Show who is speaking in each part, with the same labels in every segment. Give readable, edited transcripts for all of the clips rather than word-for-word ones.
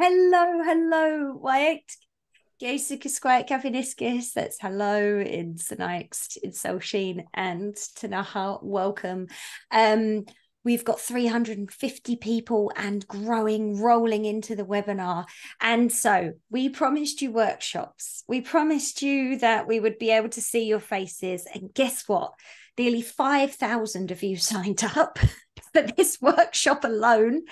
Speaker 1: Hello, hello. Waet Geisukisquat Kafiniskus. That's hello in Sinaxt, in Selshin and Tanaha. Welcome. Um, we've got 350 people and growing, rolling into the webinar. And so we promised you workshops. We promised you that we would be able to see your faces. And guess what? Nearly 5,000 of you signed up for this workshop alone.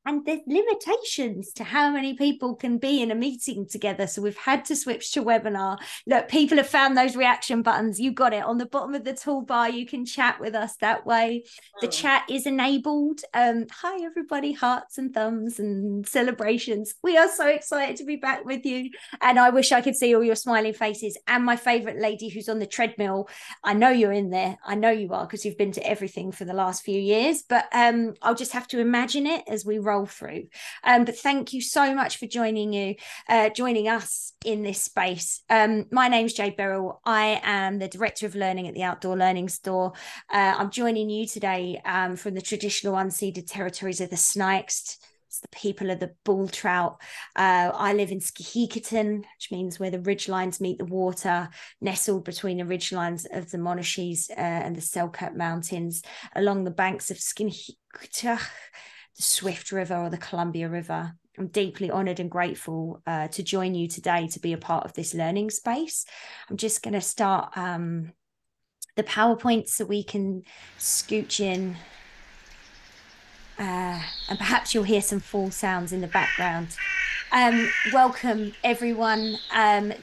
Speaker 1: And there's limitations to how many people can be in a meeting together. So we've had to switch to webinar. Look, people have found those reaction buttons. You got it on the bottom of the toolbar. You can chat with us that way. The chat is enabled. Hi, everybody, hearts and thumbs and celebrations. We are so excited to be back with you. And I wish I could see all your smiling faces. And my favorite lady who's on the treadmill. I know you're in there. I know you are because you've been to everything for the last few years. But I'll just have to imagine it as we roll through. But thank you so much for joining us in this space. My name's Jade Beryl. I am the Director of Learning at the Outdoor Learning Store. I'm joining you today from the traditional unceded territories of the Snipes. It's the people of the bull trout. I live in Skihikaton, which means where the ridgelines meet the water, nestled between the ridgelines of the Monashees and the Selkirk Mountains, along the banks of Skihikaton, the Swift River or the Columbia River. I'm deeply honoured and grateful to join you today to be a part of this learning space. I'm just going to start the PowerPoint so we can scooch in. And perhaps you'll hear some fall sounds in the background. Welcome, everyone.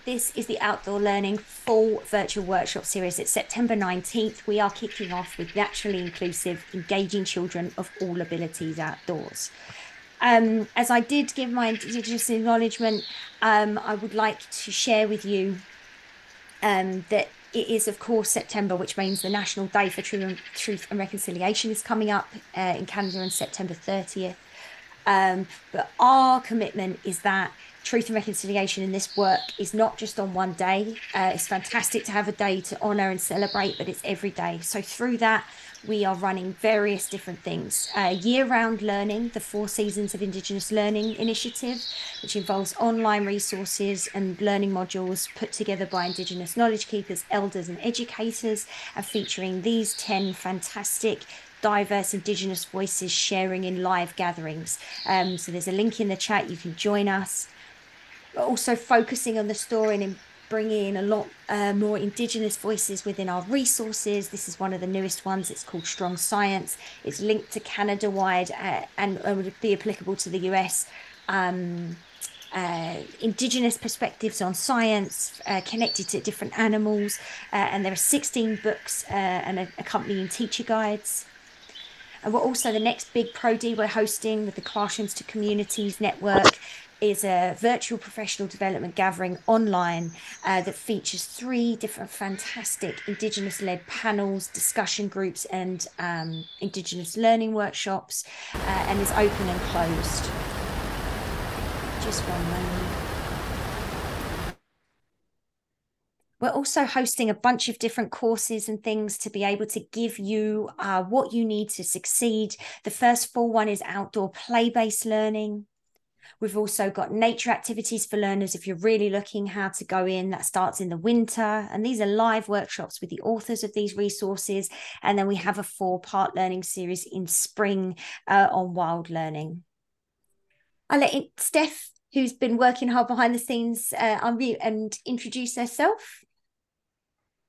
Speaker 1: This is the Outdoor Learning Full Virtual Workshop Series. It's September 19th. We are kicking off with naturally inclusive, engaging children of all abilities outdoors. As I did give my Indigenous acknowledgement, I would like to share with you that it is, of course, September, which means the National Day for Truth and Reconciliation is coming up in Canada on September 30th. But our commitment is that truth and reconciliation in this work is not just on one day. It's fantastic to have a day to honour and celebrate, but it's every day. So through that, we are running various different things. Year-round learning, the 4 Seasons of Indigenous Learning initiative, which involves online resources and learning modules put together by Indigenous knowledge keepers, elders and educators, and featuring these 10 fantastic diverse Indigenous voices sharing in live gatherings. So there's a link in the chat. You can join us. We're also focusing on the story and bringing in a lot more Indigenous voices within our resources. This is one of the newest ones. It's called Strong Science. It's linked to Canada-wide and would be applicable to the US. Indigenous perspectives on science connected to different animals. And there are 16 books and accompanying teacher guides. And we're also, the next big Pro-D we're hosting with the Classrooms to Communities Network is a virtual professional development gathering online that features 3 different fantastic Indigenous-led panels, discussion groups, and Indigenous learning workshops, and is open and closed. Just one moment. We're also hosting a bunch of different courses and things to be able to give you what you need to succeed. The first full one is outdoor play-based learning. We've also got nature activities for learners if you're really looking how to go in. That starts in the winter. And these are live workshops with the authors of these resources. And then we have a 4-part learning series in spring on wild learning. I'll let Steph, who's been working hard behind the scenes, unmute and introduce herself.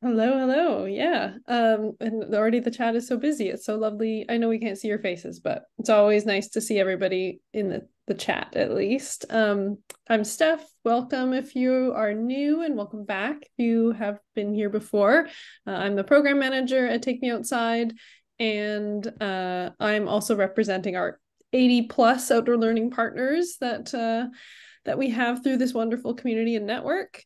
Speaker 2: Hello. Yeah. And already the chat is so busy. It's so lovely. I know we can't see your faces, but it's always nice to see everybody in the chat at least. I'm Steph. Welcome if you are new, and welcome back if you have been here before. I'm the program manager at Take Me Outside, and I'm also representing our 80+ outdoor learning partners that we have through this wonderful community and network.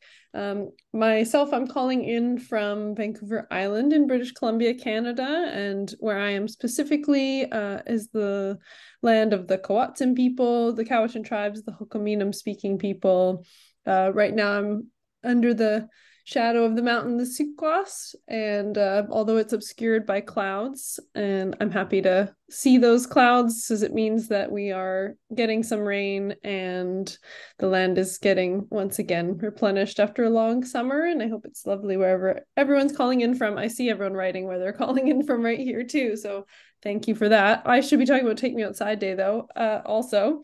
Speaker 2: Myself, I'm calling in from Vancouver Island in British Columbia, Canada, and where I am specifically is the land of the Kawatsin people, the Cowichan tribes, the Hokominum speaking people. Right now I'm under the shadow of the mountain, the Suquas, and although it's obscured by clouds, and I'm happy to see those clouds as it means that we are getting some rain and the land is getting once again replenished after a long summer. And I hope it's lovely wherever everyone's calling in from. I see everyone writing where they're calling in from right here too, so thank you for that. I should be talking about Take Me Outside Day though, also.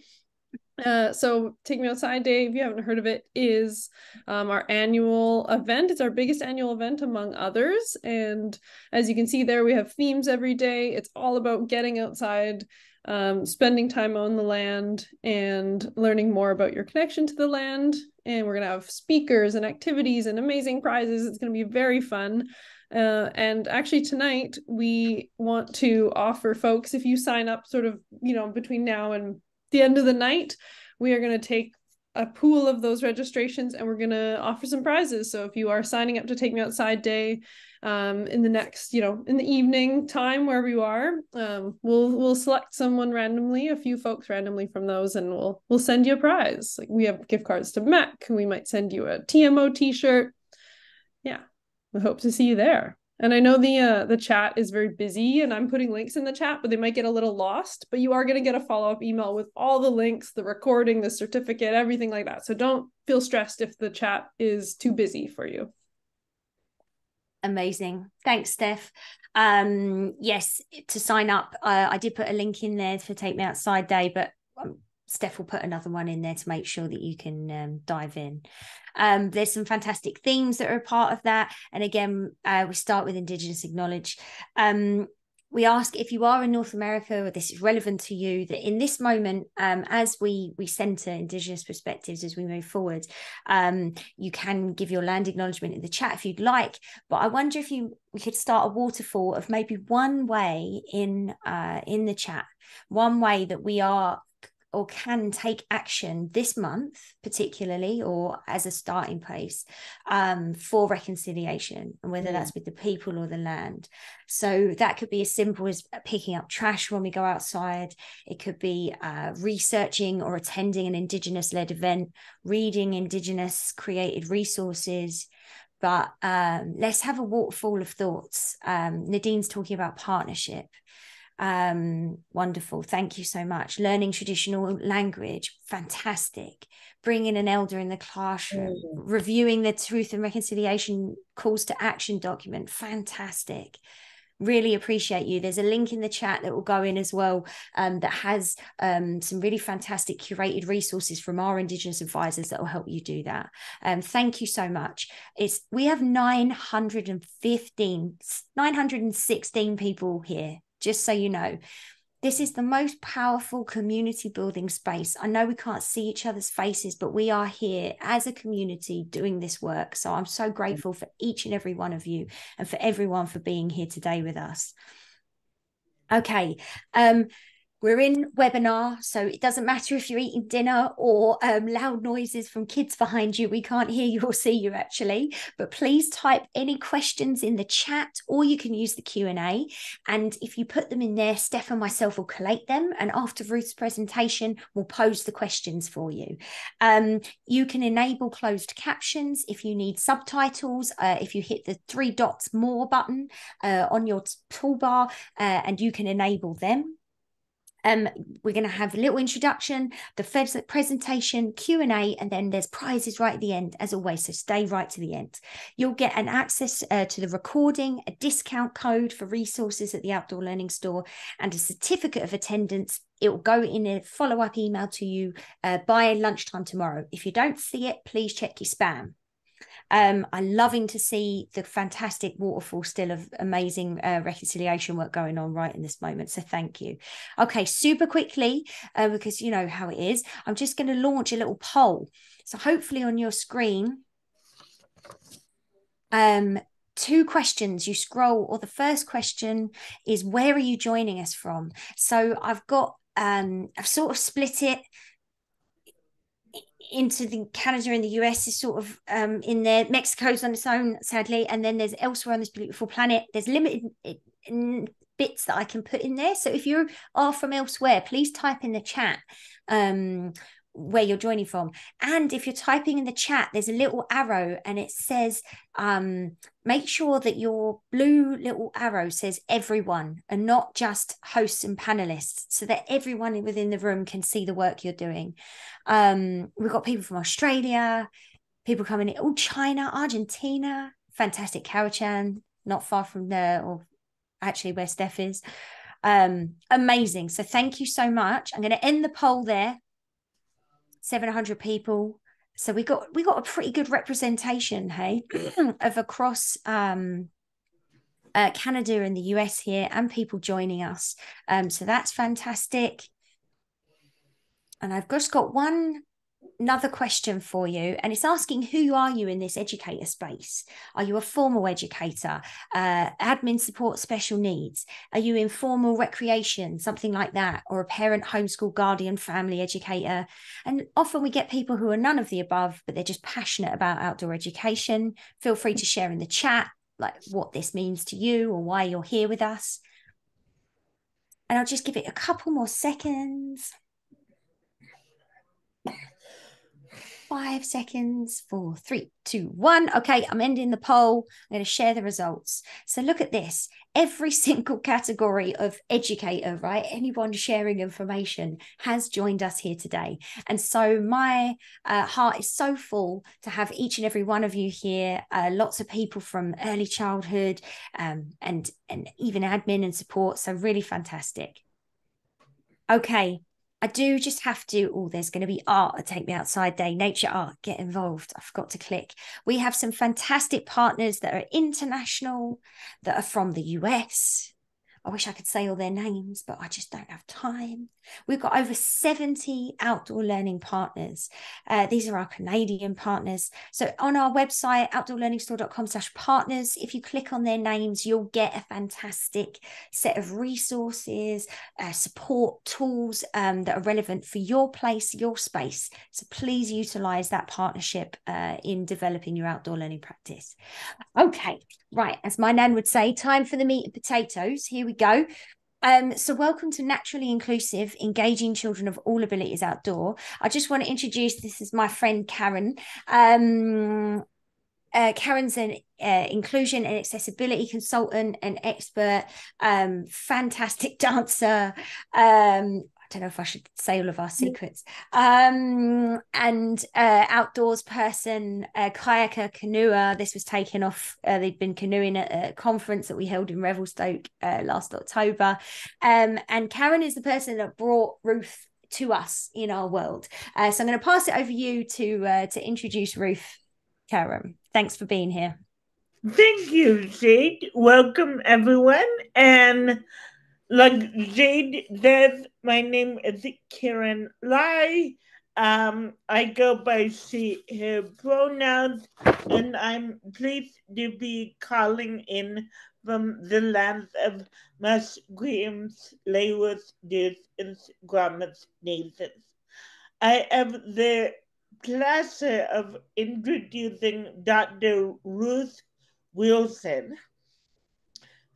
Speaker 2: So Take Me Outside Day, if you haven't heard of it, is our annual event. It's our biggest annual event among others. And as you can see there, we have themes every day. It's all about getting outside, spending time on the land and learning more about your connection to the land. And we're going to have speakers and activities and amazing prizes. It's going to be very fun. And actually tonight, we want to offer folks, if you sign up sort of, between now and the end of the night, we are going to take a pool of those registrations and we're going to offer some prizes. So if you are signing up to Take Me Outside Day in the next, in the evening time, wherever you are, we'll select someone randomly, a few folks randomly from those, and we'll send you a prize. Like, we have gift cards to Mac, we might send you a TMO t-shirt. Yeah, we hope to see you there. And I know the chat is very busy and I'm putting links in the chat, but they might get a little lost, but you are going to get a follow-up email with all the links, the recording, the certificate, everything like that. So don't feel stressed if the chat is too busy for you.
Speaker 1: Amazing. Thanks, Steph. Yes, to sign up, I did put a link in there for Take Me Outside Day, but Steph will put another one in there to make sure that you can dive in. There's some fantastic themes that are a part of that. And again, we start with Indigenous Acknowledge. We ask, if you are in North America or this is relevant to you, that in this moment, as we centre Indigenous perspectives as we move forward, you can give your land acknowledgement in the chat if you'd like. But I wonder if we could start a waterfall of maybe one way in the chat, one way that we are or can take action this month, particularly, or as a starting place for reconciliation, and whether that's with the people or the land. So that could be as simple as picking up trash when we go outside. It could be researching or attending an Indigenous-led event, reading Indigenous created resources. But let's have a waterfall of thoughts. Nadine's talking about partnership. Wonderful, thank you so much. Learning traditional language, fantastic. Bringing an elder in the classroom, reviewing the Truth and Reconciliation calls to action document, fantastic. Really appreciate you. There's a link in the chat that will go in as well, that has some really fantastic curated resources from our Indigenous advisors that will help you do that. Thank you so much. We have 916 people here. Just so you know, this is the most powerful community building space. I know we can't see each other's faces, but we are here as a community doing this work. So I'm so grateful for each and every one of you and for everyone for being here today with us. Okay. We're in webinar, so it doesn't matter if you're eating dinner or loud noises from kids behind you. We can't hear you or see you, actually. But please type any questions in the chat, or you can use the Q&A. And if you put them in there, Steph and myself will collate them. And after Ruth's presentation, we'll pose the questions for you. You can enable closed captions if you need subtitles. If you hit the 3 dots more button on your toolbar, and you can enable them. We're going to have a little introduction, the presentation, Q&A, and then there's prizes right at the end, as always, so stay right to the end. You'll get an access to the recording, a discount code for resources at the Outdoor Learning Store, and a certificate of attendance. It will go in a follow-up email to you by lunchtime tomorrow. If you don't see it, please check your spam. I'm loving to see the fantastic waterfall still of amazing reconciliation work going on right in this moment. So thank you. Okay, super quickly, because you know how it is, I'm just going to launch a little poll. So hopefully on your screen, 2 questions, you scroll, or the first question is, where are you joining us from? So I've sort of split it into the Canada and the US is sort of in there. Mexico's on its own, sadly, and then there's elsewhere on this beautiful planet. There's limited bits that I can put in there. So if you are from elsewhere, please type in the chat where you're joining from. And if you're typing in the chat, there's a little arrow and it says, make sure that your blue little arrow says everyone and not just hosts and panelists, so that everyone within the room can see the work you're doing. We've got people from Australia, people coming in, China, Argentina, fantastic. Cowichan, not far from there, or actually where Steph is. Amazing. So thank you so much. I'm going to end the poll there. 700 people. So we got a pretty good representation, hey, of across Canada and the US here, and people joining us. So that's fantastic. And I've just got another question for you, and it's asking, who are you in this educator space? Are you a formal educator, admin support special needs? Are you in formal recreation, something like that, or a parent, homeschool, guardian, family educator? And often we get people who are none of the above, but they're just passionate about outdoor education. Feel free to share in the chat like what this means to you or why you're here with us. And I'll just give it a couple more seconds. 5 seconds, 4, 3, 2, 1. Okay, I'm ending the poll. I'm going to share the results. So look at this. Every single category of educator, right? Anyone sharing information has joined us here today. And so my heart is so full to have each and every one of you here. Lots of people from early childhood and even admin and support. So really fantastic. Okay. I do just have to, there's going to be art at Take Me Outside Day, nature art, get involved. I forgot to click. We have some fantastic partners that are international, that are from the US. I wish I could say all their names, but I just don't have time. We've got over 70 outdoor learning partners. These are our Canadian partners. So on our website, outdoorlearningstore.com/partners, if you click on their names, you'll get a fantastic set of resources, support tools that are relevant for your place, your space. So please utilize that partnership in developing your outdoor learning practice. Okay, right, as my nan would say, time for the meat and potatoes. Here we go. So welcome to Naturally Inclusive, Engaging Children of All Abilities Outdoor. I just want to introduce, this is my friend Karen. Karen's an inclusion and accessibility consultant and expert, fantastic dancer. I don't know if I should say all of our secrets. And outdoors person, kayaker, canoer. This was taken off. They'd been canoeing at a conference that we held in Revelstoke last October. And Karen is the person that brought Ruth to us in our world. So I'm going to pass it over you to introduce Ruth. Karen, thanks for being here.
Speaker 3: Thank you, Jade. Welcome, everyone. And like Jade said, my name is Karen Lai. I go by she, her pronouns, and I'm pleased to be calling in from the lands of Musqueams, Leeward, and Squamish nations. I have the pleasure of introducing Dr. Ruth Wilson,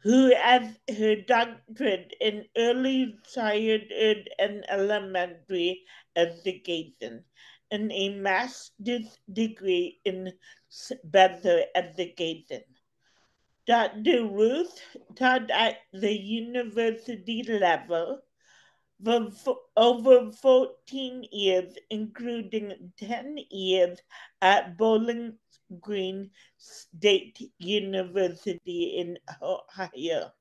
Speaker 3: who has her doctorate in early childhood and elementary education and a master's degree in special education. Dr. Ruth taught at the university level for over 14 years, including 10 years at Bowling Green State University in Ohio.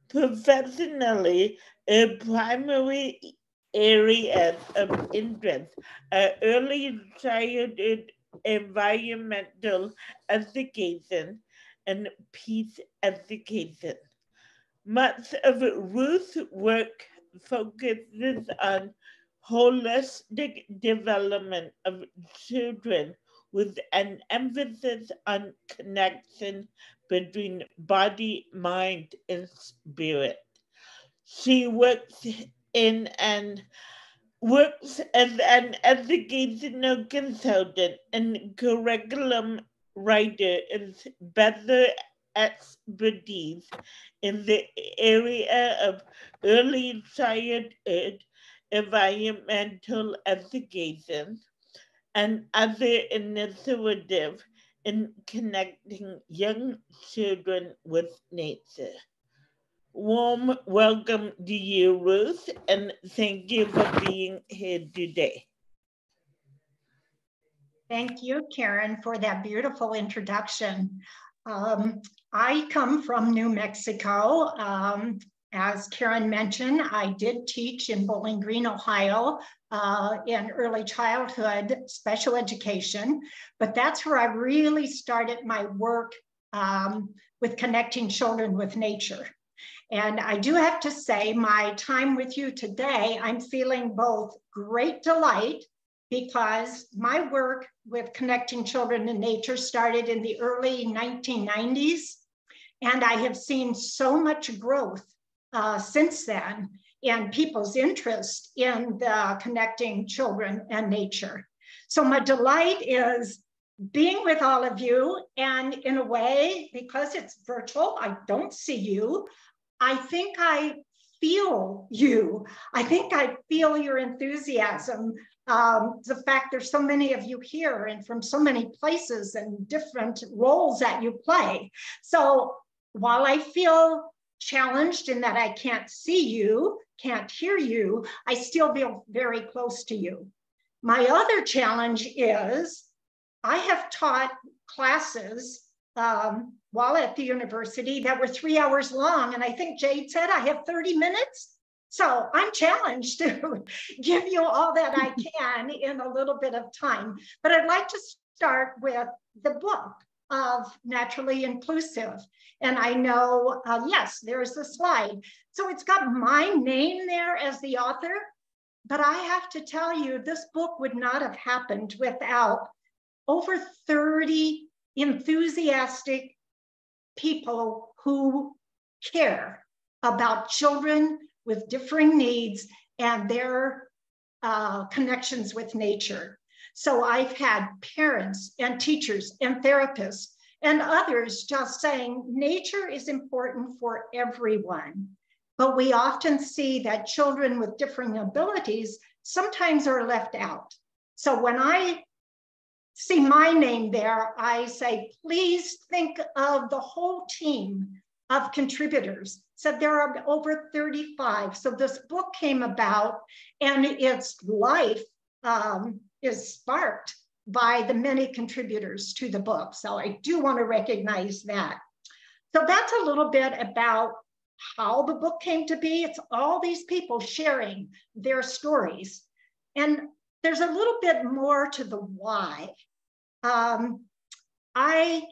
Speaker 3: Professionally, her primary areas of interest are early childhood environmental education and peace education. Much of Ruth's work focuses on holistic development of children with an emphasis on connection between body, mind, and spirit. She works as an educational consultant and curriculum writer and better expertise in the area of early childhood environmental education, and other initiatives in connecting young children with nature. Warm welcome to you, Ruth, and thank you for being here today.
Speaker 4: Thank you, Karen, for that beautiful introduction. I come from New Mexico. As Karen mentioned, I did teach in Bowling Green, Ohio, in early childhood special education, but that's where I really started my work with connecting children with nature. And I do have to say, my time with you today, I'm feeling both great delight because my work with connecting children and nature started in the early 1990s. And I have seen so much growth since then in people's interest in the connecting children and nature. So my delight is being with all of you. And in a way, because it's virtual, I don't see you. I think I feel you. I think I feel your enthusiasm. The fact there's so many of you here and from so many places and different roles that you play. So while I feel challenged in that I can't see you, can't hear you, I still feel very close to you. My other challenge is I have taught classes while at the university that were 3 hours long. And I think Jade said I have 30 minutes. So I'm challenged to give you all that I can in a little bit of time. But I'd like to start with the book of Naturally Inclusive. And I know, yes, there's the slide. So it's got my name there as the author, but I have to tell you, this book would not have happened without over 30 enthusiastic people who care about children with differing needs and their connections with nature. So I've had parents and teachers and therapists and others just saying nature is important for everyone. But we often see that children with differing abilities sometimes are left out. So when I see my name there, I say, please think of the whole team of contributors. So there are over 35. So this book came about and its life is sparked by the many contributors to the book. So I do want to recognize that. So that's a little bit about how the book came to be. It's all these people sharing their stories. And there's a little bit more to the why. I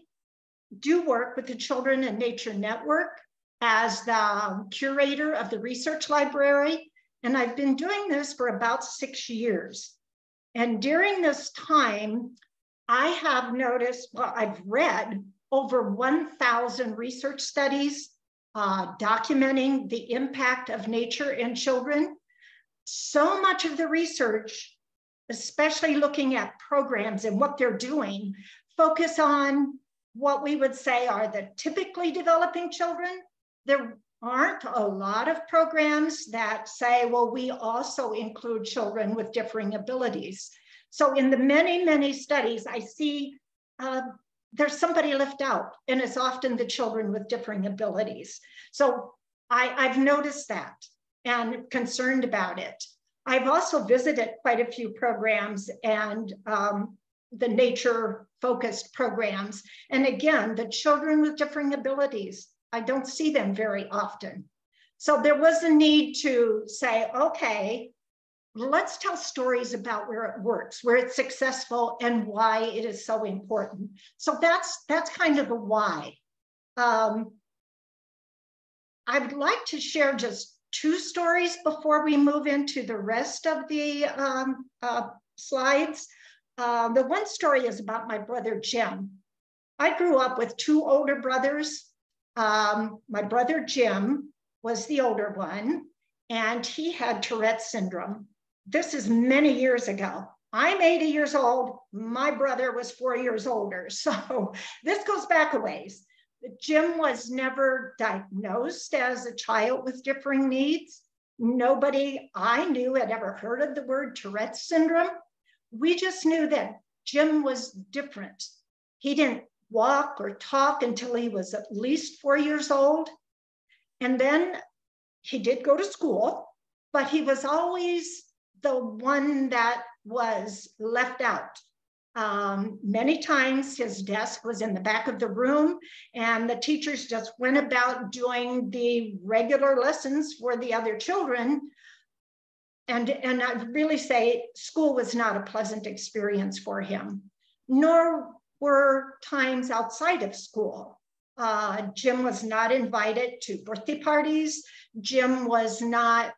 Speaker 4: do work with the Children in Nature Network as the curator of the research library, and I've been doing this for about 6 years. And during this time, I have noticed, well, I've read over 1,000 research studies documenting the impact of nature in children. So much of the research, especially looking at programs and what they're doing, focus on what we would say are the typically developing children. There aren't a lot of programs that say, well, we also include children with differing abilities. So in the many, many studies, I see there's somebody left out, and it's often the children with differing abilities. So I've noticed that and concerned about it. I've also visited quite a few programs and the nature-focused programs. And again, the children with differing abilities, I don't see them very often. So there was a need to say, okay, let's tell stories about where it works, where it's successful, and why it is so important. So that's kind of the why. I would like to share just 2 stories before we move into the rest of the slides. The one story is about my brother, Jim. I grew up with 2 older brothers. My brother, Jim, was the older one, and he had Tourette's syndrome. This is many years ago. I'm 80 years old. My brother was 4 years older. So this goes back a ways. Jim was never diagnosed as a child with differing needs. Nobody I knew had ever heard of the word Tourette's syndrome. We just knew that Jim was different. He didn't walk or talk until he was at least 4 years old. And then he did go to school, but he was always the one that was left out. Many times his desk was in the back of the room and the teachers just went about doing the regular lessons for the other children. And I'd really say school was not a pleasant experience for him, nor were times outside of school. Jim was not invited to birthday parties. Jim was not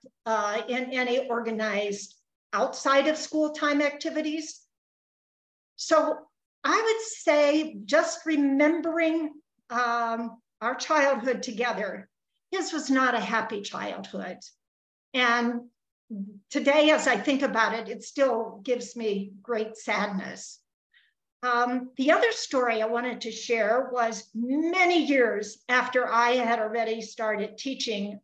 Speaker 4: in any organized outside of school time activities. So I would say, just remembering our childhood together, his was not a happy childhood. And today, as I think about it, it still gives me great sadness. The other story I wanted to share was many years after I had already started teaching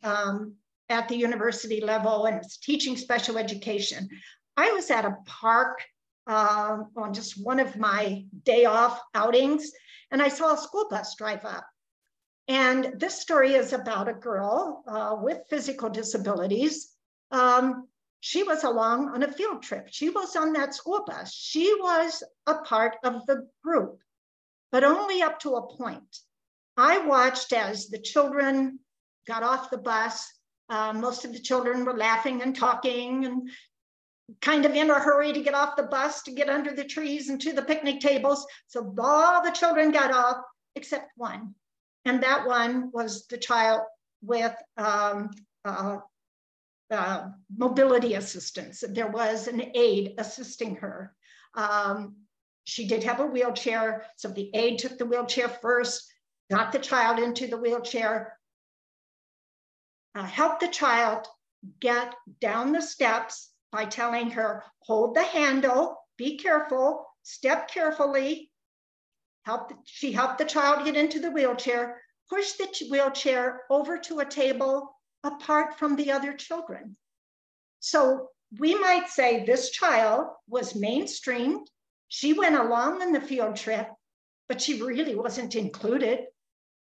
Speaker 4: at the university level and teaching special education. I was at a park on just one of my day off outings, and I saw a school bus drive up. And this story is about a girl with physical disabilities. She was along on a field trip. She was on that school bus. She was a part of the group, but only up to a point. I watched as the children got off the bus. Most of the children were laughing and talking and kind of in a hurry to get off the bus, to get under the trees and to the picnic tables. So all the children got off except one. And that one was the child with mobility assistance. There was an aide assisting her. She did have a wheelchair, so the aide took the wheelchair first, got the child into the wheelchair, helped the child get down the steps by telling her, hold the handle, be careful, step carefully. She helped the child get into the wheelchair, pushed the wheelchair over to a table apart from the other children. So we might say this child was mainstreamed. She went along on the field trip, but she really wasn't included.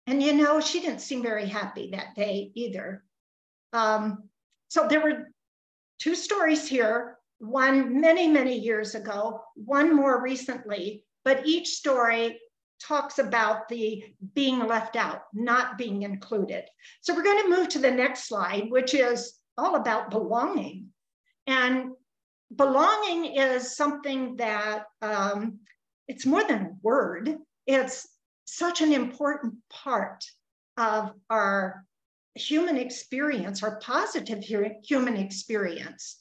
Speaker 4: And you know, she didn't seem very happy that day either. So there were two stories here, one many, many years ago, one more recently, but each story talks about the being left out, not being included. So we're going to move to the next slide, which is all about belonging. And belonging is something that it's more than a word. It's such an important part of our human experience, our positive human experience.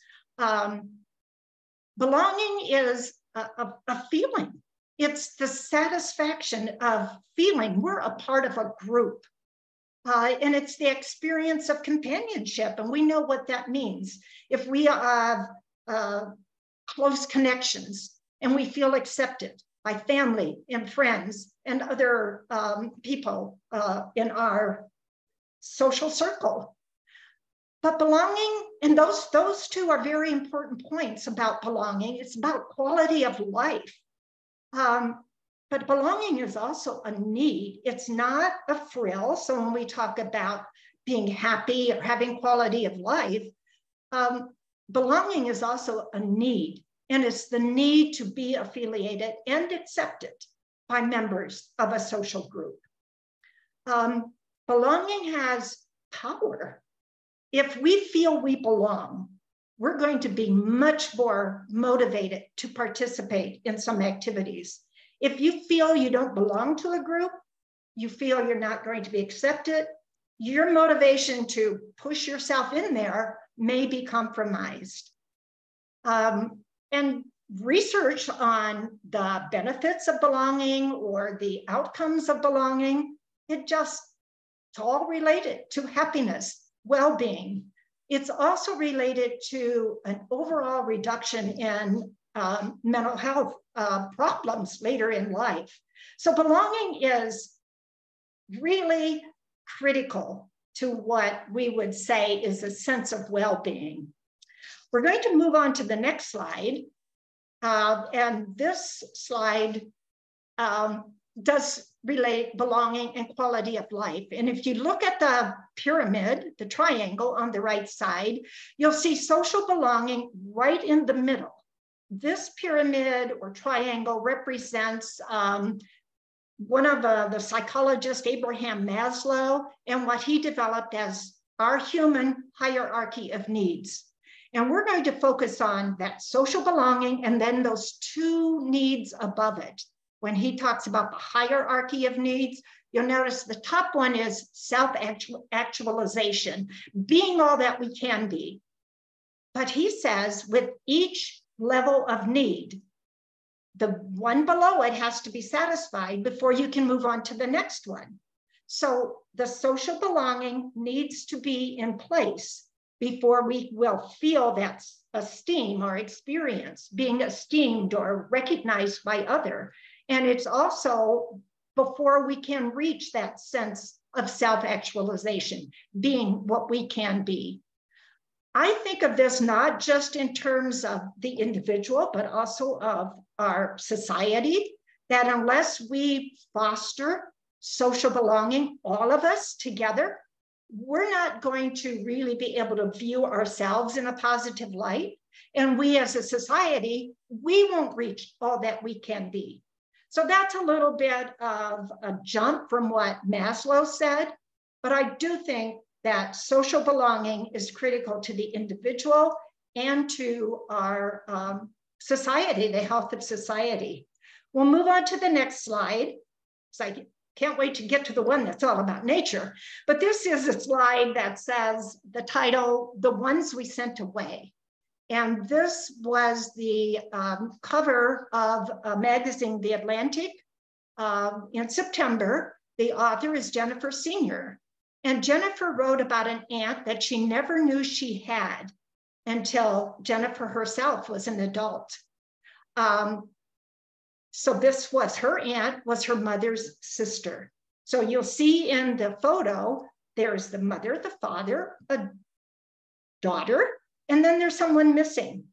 Speaker 4: Belonging is a feeling. It's the satisfaction of feeling we're a part of a group. And it's the experience of companionship. And we know what that means. If we have close connections and we feel accepted by family and friends and other people in our social circle. But belonging, and those two are very important points about belonging. It's about quality of life. But belonging is also a need. It's not a frill. So when we talk about being happy or having quality of life, belonging is also a need. And it's the need to be affiliated and accepted by members of a social group. Belonging has power. If we feel we belong, we're going to be much more motivated to participate in some activities. If you feel you don't belong to a group, you feel you're not going to be accepted, your motivation to push yourself in there may be compromised. And research on the benefits of belonging or the outcomes of belonging, it's all related to happiness, well-being. It's also related to an overall reduction in mental health problems later in life. So belonging is really critical to what we would say is a sense of well-being. We're going to move on to the next slide. And this slide does relate belonging and quality of life. And if you look at the pyramid, the triangle on the right side, you'll see social belonging right in the middle. This pyramid or triangle represents one of the psychologist, Abraham Maslow, and what he developed as our human hierarchy of needs. And we're going to focus on that social belonging and then those two needs above it. When he talks about the hierarchy of needs, you'll notice the top one is self-actualization, being all that we can be. But he says with each level of need, the one below it has to be satisfied before you can move on to the next one. So the social belonging needs to be in place before we will feel that esteem or experience being esteemed or recognized by other. And it's also before we can reach that sense of self-actualization, being what we can be. I think of this not just in terms of the individual, but also of our society, that unless we foster social belonging, all of us together, we're not going to really be able to view ourselves in a positive light. And we as a society, we won't reach all that we can be. So that's a little bit of a jump from what Maslow said, but I do think that social belonging is critical to the individual and to our society, the health of society. We'll move on to the next slide. So I can't wait to get to the one that's all about nature, but this is a slide that says the title, The Ones We Sent Away. And this was the cover of a magazine, The Atlantic, in September. The author is Jennifer Senior. And Jennifer wrote about an aunt that she never knew she had until Jennifer herself was an adult. So this was her aunt, was her mother's sister. So you'll see in the photo, there's the mother, the father, a daughter, and then there's someone missing.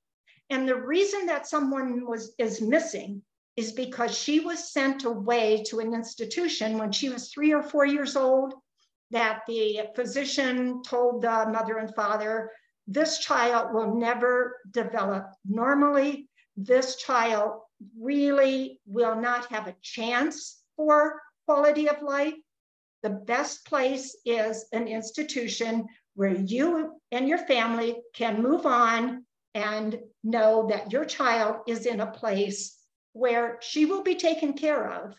Speaker 4: And the reason that someone is missing is because she was sent away to an institution when she was 3 or 4 years old, that the physician told the mother and father, this child will never develop normally. This child really will not have a chance for quality of life. The best place is an institution where you and your family can move on and know that your child is in a place where she will be taken care of,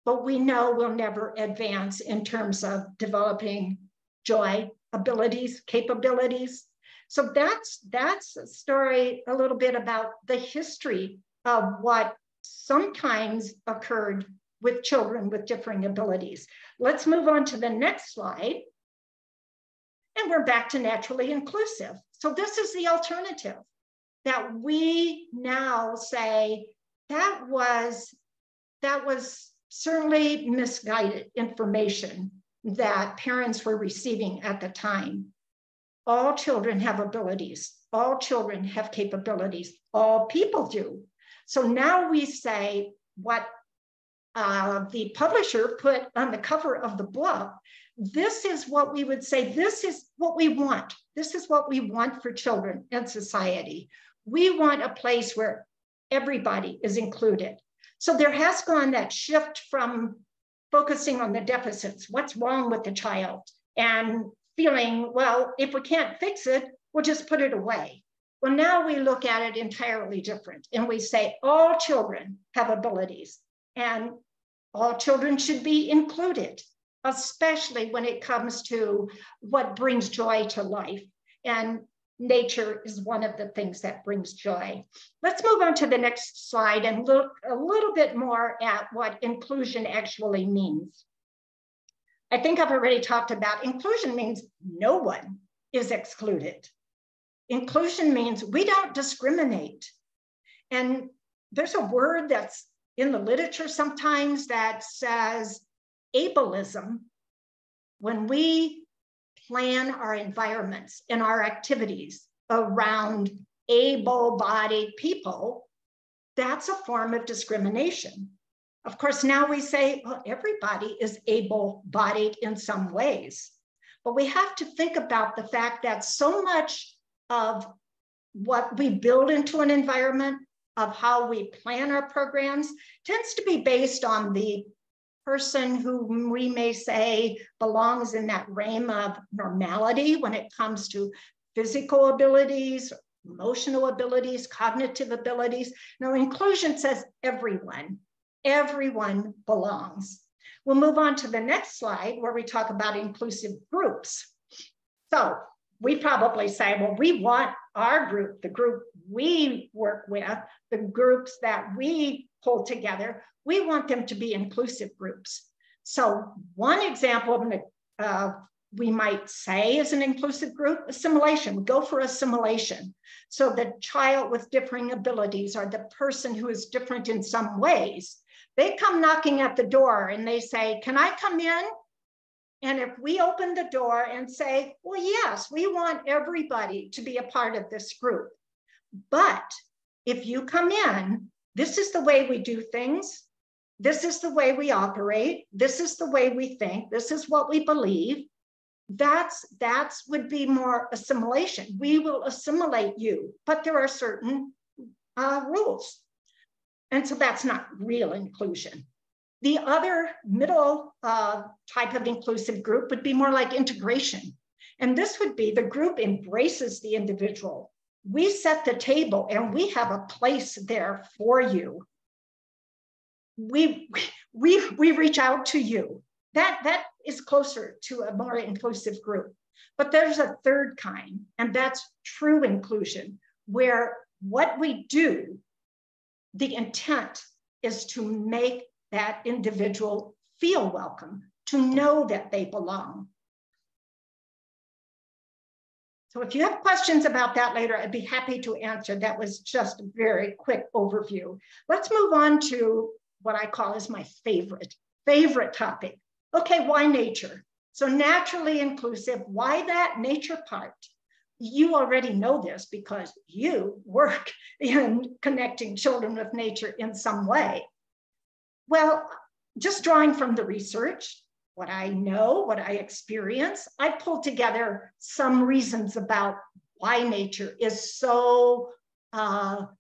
Speaker 4: but we know will never advance in terms of developing joy, abilities, capabilities. So that's a story a little bit about the history of what sometimes occurred with children with differing abilities. Let's move on to the next slide. And we're back to naturally inclusive. So this is the alternative that we now say that was certainly misguided information that parents were receiving at the time. All children have abilities. All children have capabilities. All people do. So now we say what the publisher put on the cover of the book, this is what we would say, this is what we want. This is what we want for children and society. We want a place where everybody is included. So there has gone that shift from focusing on the deficits, what's wrong with the child, and feeling, well, if we can't fix it, we'll just put it away. Well, now we look at it entirely different, and we say all children have abilities, and all children should be included, especially when it comes to what brings joy to life. And nature is one of the things that brings joy. Let's move on to the next slide and look a little bit more at what inclusion actually means. I think I've already talked about inclusion means no one is excluded. Inclusion means we don't discriminate. And there's a word that's in the literature sometimes that says ableism. When we plan our environments and our activities around able-bodied people, that's a form of discrimination. Of course, now we say, well, everybody is able-bodied in some ways. But we have to think about the fact that so much of what we build into an environment, of how we plan our programs, tends to be based on the person who we may say belongs in that realm of normality when it comes to physical abilities, emotional abilities, cognitive abilities. Now, inclusion says everyone belongs. We'll move on to the next slide where we talk about inclusive groups. So we probably say, well, we want our group, the group we work with, the groups that we pull together, we want them to be inclusive groups. So one example we might say is an inclusive group, assimilation. We go for assimilation. So the child with differing abilities or the person who is different in some ways, they come knocking at the door and they say, can I come in? And if we open the door and say, well, yes, we want everybody to be a part of this group. But if you come in, this is the way we do things. This is the way we operate. This is the way we think. This is what we believe. That's would be more assimilation. We will assimilate you, but there are certain rules. And so that's not real inclusion. The other middle type of inclusive group would be more like integration. And this would be the group embraces the individual. We set the table and we have a place there for you. We reach out to you. That is closer to a more inclusive group. But there's a third kind, and that's true inclusion, where what we do, the intent is to make that individual feel welcome, to know that they belong. So if you have questions about that later, I'd be happy to answer. That was just a very quick overview. Let's move on to what I call is my favorite topic. Okay, why nature? So naturally inclusive, why that nature part? You already know this because you work in connecting children with nature in some way. Well, just drawing from the research, what I know, what I experience, I pulled together some reasons about why nature is so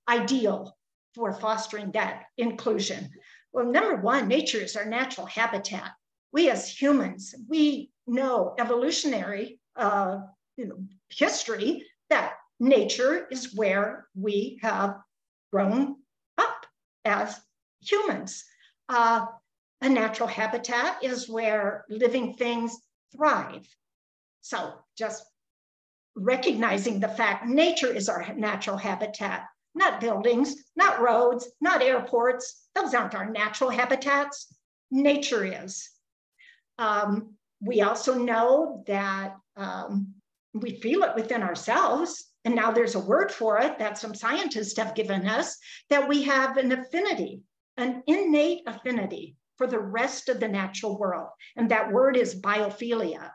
Speaker 4: ideal for fostering that inclusion. Well, number one, nature is our natural habitat. We as humans, we know evolutionary history that nature is where we have grown up as humans. A natural habitat is where living things thrive. So just recognizing the fact nature is our natural habitat, not buildings, not roads, not airports. Those aren't our natural habitats. Nature is. We also know that we feel it within ourselves, and now there's a word for it that some scientists have given us, that we have an affinity, an innate affinity for the rest of the natural world. And that word is biophilia.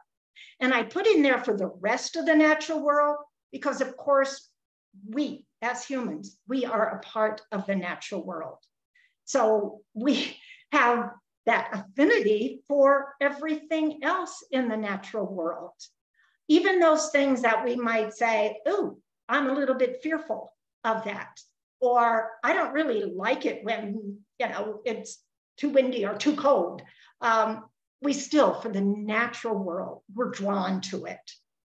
Speaker 4: And I put in there for the rest of the natural world because, of course, we as humans, we are a part of the natural world. So we have that affinity for everything else in the natural world. Even those things that we might say, oh, I'm a little bit fearful of that. Or I don't really like it when, it's too windy or too cold. We still, for the natural world, we're drawn to it.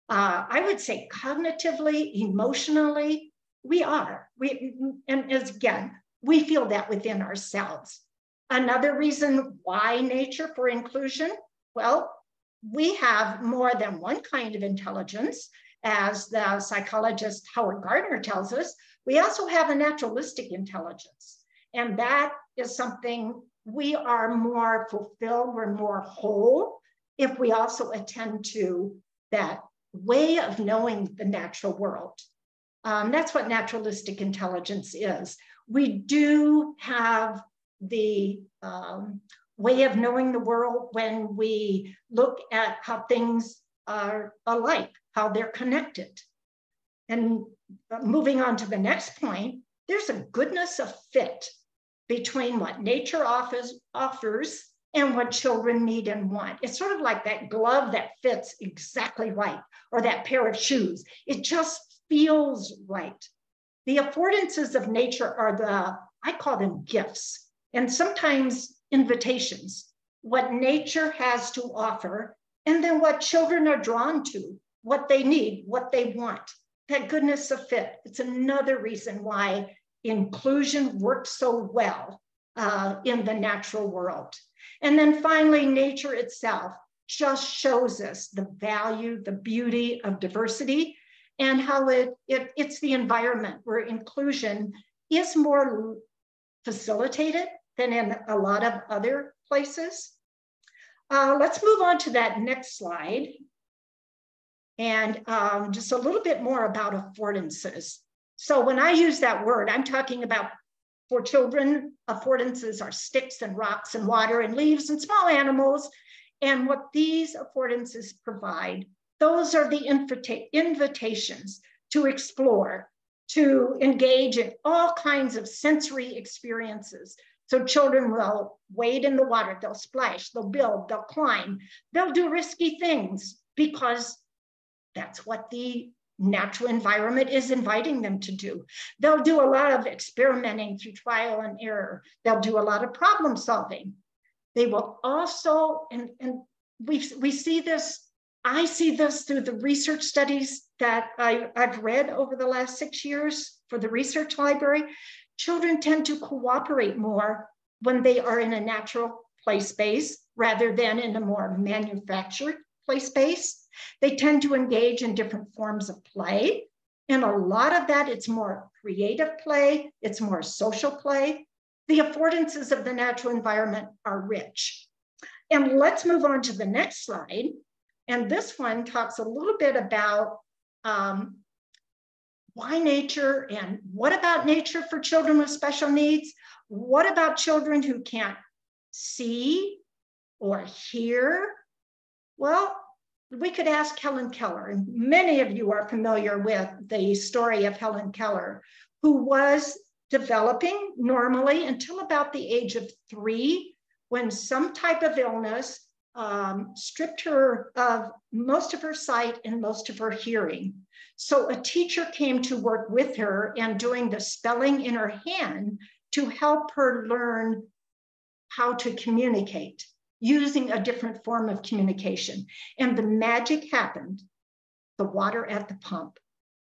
Speaker 4: I would say cognitively, emotionally, we are. And again, we feel that within ourselves. Another reason why nature for inclusion, well, we have more than one kind of intelligence. As the psychologist Howard Gardner tells us, we also have a naturalistic intelligence. And that is something we are more fulfilled, we're more whole if we also attend to that way of knowing the natural world. That's what naturalistic intelligence is. We do have the way of knowing the world when we look at how things are alike, how they're connected. And moving on to the next point, there's a goodness of fit between what nature offers and what children need and want. It's sort of like that glove that fits exactly right, or that pair of shoes. It just feels right. The affordances of nature are I call them gifts, and sometimes invitations, what nature has to offer, and then what children are drawn to, what they need, what they want. That goodness of fit. It's another reason why inclusion works so well in the natural world. And then finally, nature itself just shows us the value, the beauty of diversity, and how it's the environment where inclusion is more facilitated than in a lot of other places. Let's move on to that next slide. And just a little bit more about affordances. So when I use that word, I'm talking about, for children, affordances are sticks and rocks and water and leaves and small animals. And what these affordances provide, those are the invitations to explore, to engage in all kinds of sensory experiences. So children will wade in the water, they'll splash, they'll build, they'll climb, they'll do risky things because that's what the natural environment is inviting them to do. They'll do a lot of experimenting through trial and error. They'll do a lot of problem solving. They will also, and we see this, I see this through the research studies that I've read over the last 6 years for the research library. Children tend to cooperate more when they are in a natural play space rather than in a more manufactured play space. They tend to engage in different forms of play. And a lot of that, it's more creative play, it's more social play. The affordances of the natural environment are rich. And let's move on to the next slide. And this one talks a little bit about why nature and what about nature for children with special needs? What about children who can't see or hear? Well, we could ask Helen Keller, and many of you are familiar with the story of Helen Keller, who was developing normally until about the age of 3, when some type of illness stripped her of most of her sight and most of her hearing. So a teacher came to work with her and doing the spelling in her hand to help her learn how to communicate, using a different form of communication. And the magic happened, the water at the pump.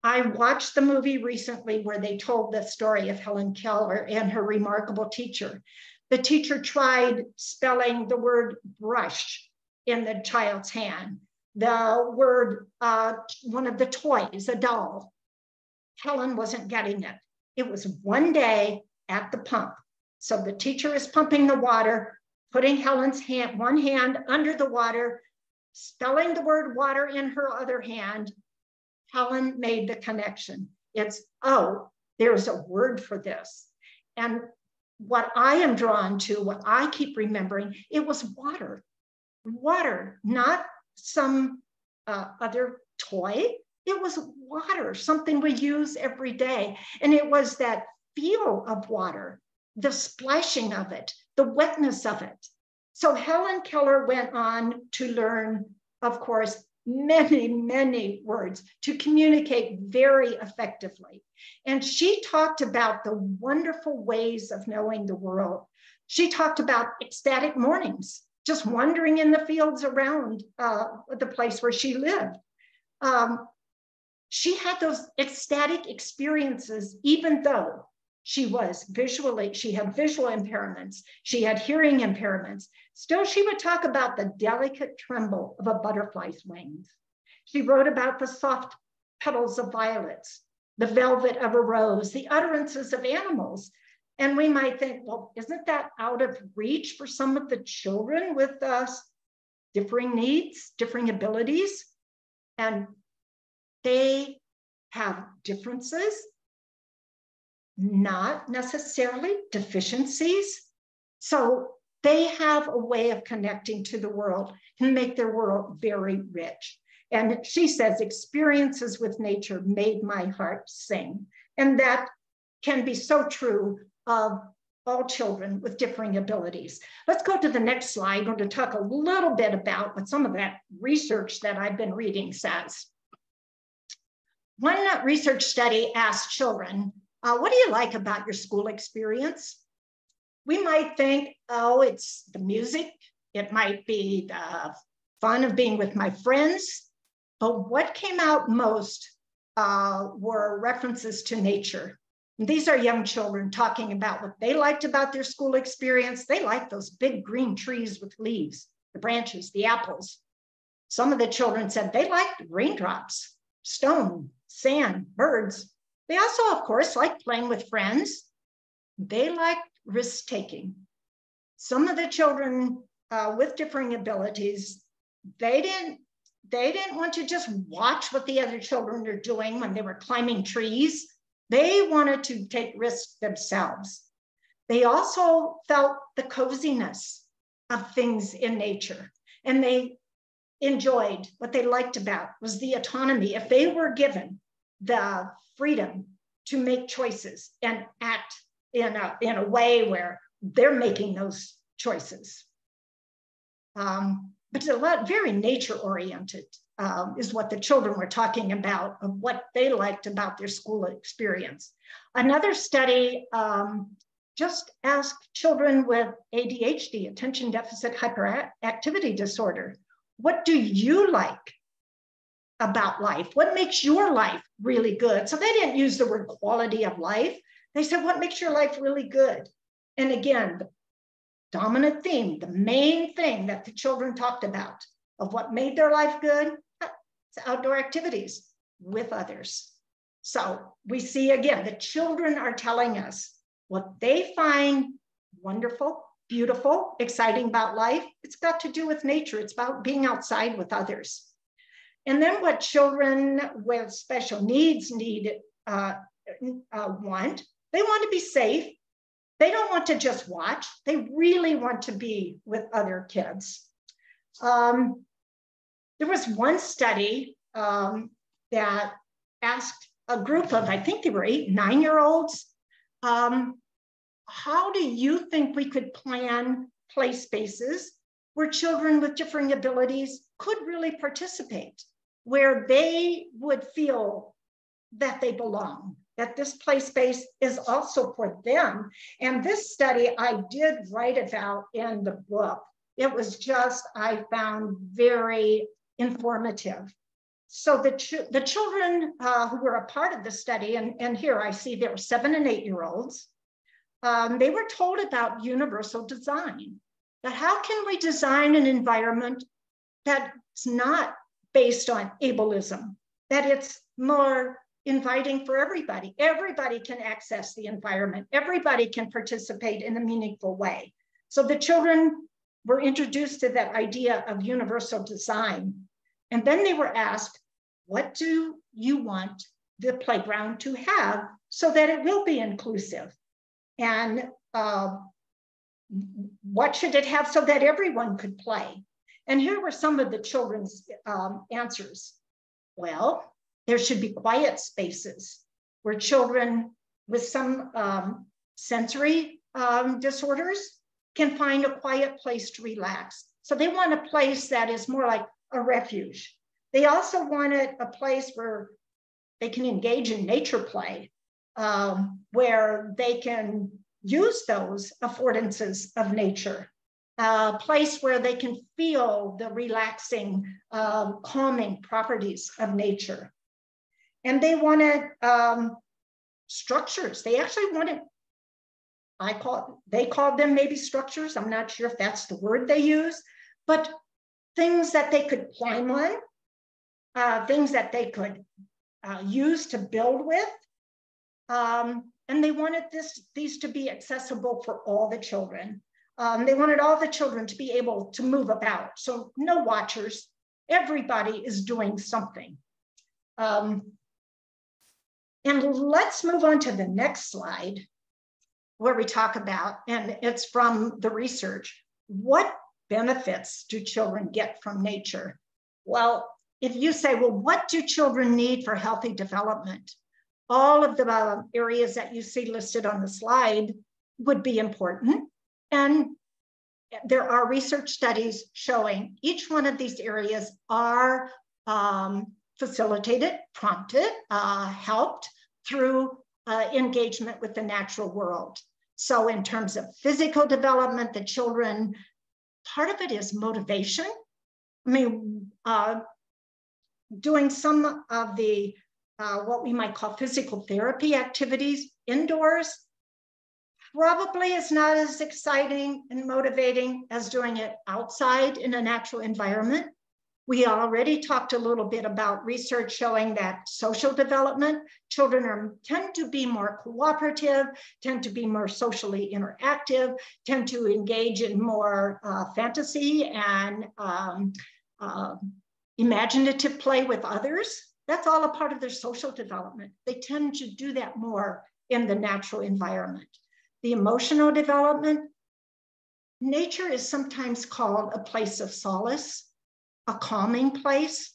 Speaker 4: I watched the movie recently where they told the story of Helen Keller and her remarkable teacher. The teacher tried spelling the word brush in the child's hand, the word, one of the toys, a doll. Helen wasn't getting it. It was one day at the pump. So the teacher is pumping the water, putting Helen's hand, one hand under the water, spelling the word water in her other hand. Helen made the connection. It's, oh, there's a word for this. And what I am drawn to, what I keep remembering, it was water. Water, not some other toy. It was water, something we use every day. And it was that feel of water, the splashing of it, the wetness of it. So Helen Keller went on to learn, of course, many, many words to communicate very effectively. And she talked about the wonderful ways of knowing the world. She talked about ecstatic mornings, just wandering in the fields around the place where she lived. She had those ecstatic experiences, even though she had visual impairments, she had hearing impairments. Still, she would talk about the delicate tremble of a butterfly's wings. She wrote about the soft petals of violets, the velvet of a rose, the utterances of animals. And we might think, well, isn't that out of reach for some of the children with differing needs, differing abilities? And they have differences, not necessarily deficiencies. So they have a way of connecting to the world and make their world very rich. And she says, experiences with nature made my heart sing. And that can be so true of all children with differing abilities. Let's go to the next slide. I'm going to talk a little bit about what some of that research that I've been reading says. One research study asked children, what do you like about your school experience? We might think, oh, it's the music. It might be the fun of being with my friends. But what came out most were references to nature. And these are young children talking about what they liked about their school experience. They liked those big green trees with leaves, the branches, the apples. Some of the children said they liked raindrops, stone, sand, birds. They also, of course, liked playing with friends. They liked risk-taking. Some of the children with differing abilities, they didn't want to just watch what the other children are doing when they were climbing trees. They wanted to take risks themselves. They also felt the coziness of things in nature, and they enjoyed what they liked about was the autonomy. If they were given the freedom to make choices and act in a way where they're making those choices. But a lot, very nature-oriented is what the children were talking about, of what they liked about their school experience. Another study just asked children with ADHD, attention deficit hyperactivity disorder, what do you like about life? What makes your life really good? So they didn't use the word quality of life. They said, what makes your life really good? And again, the dominant theme, the main thing that the children talked about of what made their life good, it's outdoor activities with others. So we see again, the children are telling us what they find wonderful, beautiful, exciting about life. It's got to do with nature. It's about being outside with others. And then what children with special needs want, they want to be safe. They don't want to just watch. They really want to be with other kids. There was one study that asked a group of, I think they were 8, 9-year-olds, how do you think we could plan play spaces where children with differing abilities could really participate, where they would feel that they belong, that this play space is also for them. And this study I did write about in the book. It was just, I found very informative. So the children who were a part of the study, and here I see there were 7 and 8-year-olds, they were told about universal design, that how can we design an environment that's not based on ableism, that it's more inviting for everybody. Everybody can access the environment. Everybody can participate in a meaningful way. So the children were introduced to that idea of universal design. And then they were asked, what do you want the playground to have so that it will be inclusive? And what should it have so that everyone could play? And here were some of the children's answers. Well, there should be quiet spaces where children with some sensory disorders can find a quiet place to relax. So they want a place that is more like a refuge. They also wanted a place where they can engage in nature play, where they can use those affordances of nature, a place where they can feel the relaxing, calming properties of nature. And they wanted structures. They actually wanted, they called them maybe structures. I'm not sure if that's the word they use, but things that they could climb on, things that they could use to build with. And they wanted these to be accessible for all the children. They wanted all the children to be able to move about. So no watchers, everybody is doing something. And let's move on to the next slide where we talk about, and it's from the research, what benefits do children get from nature? Well, if you say, well, what do children need for healthy development? All of the areas that you see listed on the slide would be important. And there are research studies showing each one of these areas are facilitated, prompted, helped through engagement with the natural world. So in terms of physical development, the children, part of it is motivation. I mean, doing some of the what we might call physical therapy activities indoors probably is not as exciting and motivating as doing it outside in a natural environment. We already talked a little bit about research showing that social development, children tend to be more cooperative, tend to be more socially interactive, tend to engage in more fantasy and imaginative play with others. That's all a part of their social development. They tend to do that more in the natural environment. The emotional development, nature is sometimes called a place of solace, a calming place.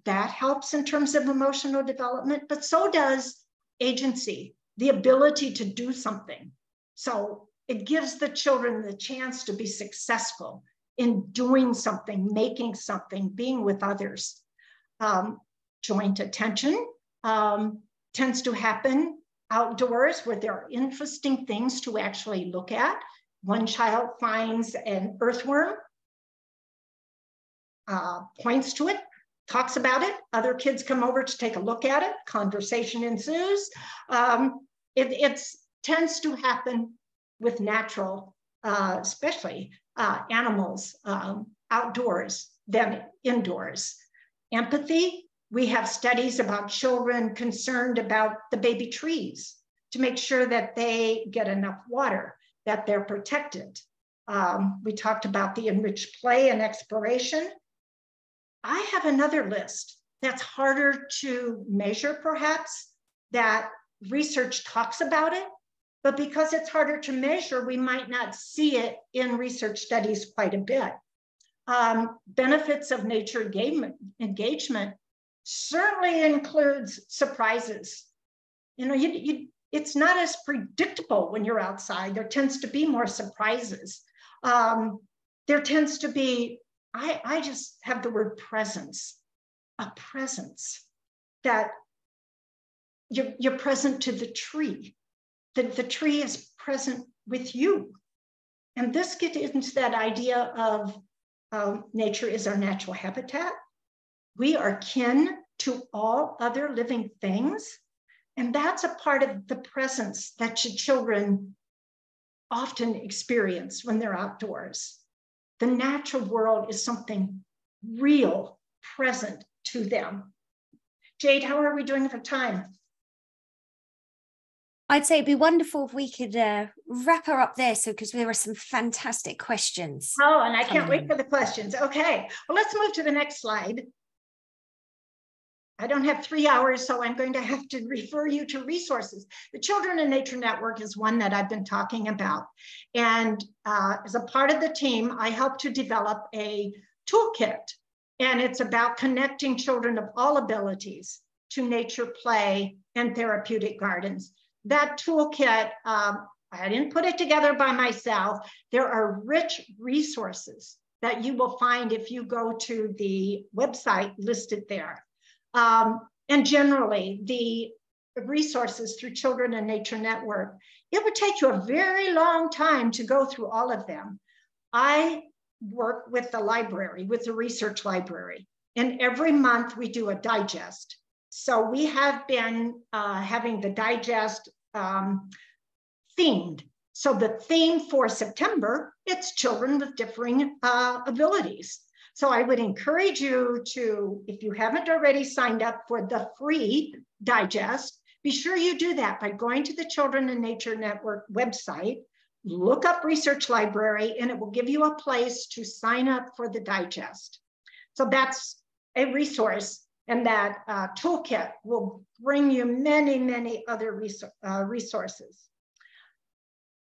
Speaker 4: That helps in terms of emotional development, but so does agency, the ability to do something. So it gives the children the chance to be successful in doing something, making something, being with others. Joint attention tends to happen outdoors where there are interesting things to actually look at. One child finds an earthworm, points to it, talks about it. Other kids come over to take a look at it. Conversation ensues. It tends to happen with natural, especially animals outdoors than indoors. Empathy, we have studies about children concerned about the baby trees to make sure that they get enough water, that they're protected. We talked about the enriched play and exploration. I have another list that's harder to measure, perhaps, that research talks about it, but because it's harder to measure, we might not see it in research studies quite a bit. Benefits of nature engagement certainly includes surprises. You know, it's not as predictable when you're outside. There tends to be more surprises. There tends to be, I just have the word presence, a presence that you're present to the tree, that the tree is present with you. And this gets into that idea of nature is our natural habitat. We are kin to all other living things. And that's a part of the presence that children often experience when they're outdoors. The natural world is something real, present to them. Jade, how are we doing for time?
Speaker 1: I'd say it'd be wonderful if we could wrap her up there, so because there are some fantastic questions.
Speaker 4: Oh, and I can't wait for the questions. Okay, well, let's move to the next slide. I don't have 3 hours, so I'm going to have to refer you to resources. The Children in Nature Network is one that I've been talking about. And as a part of the team, I helped to develop a toolkit. And it's about connecting children of all abilities to nature, play, and therapeutic gardens. That toolkit, I didn't put it together by myself. There are rich resources that you will find if you go to the website listed there. And generally, the resources through Children in Nature Network, it would take you a very long time to go through all of them. I work with the library, with the research library, and every month we do a digest. So we have been having the digest themed. So the theme for September, it's children with differing abilities. So I would encourage you to, if you haven't already signed up for the free digest, be sure you do that by going to the Children in Nature Network website, look up Research Library, and it will give you a place to sign up for the digest. So that's a resource, and that toolkit will bring you many, many other resources.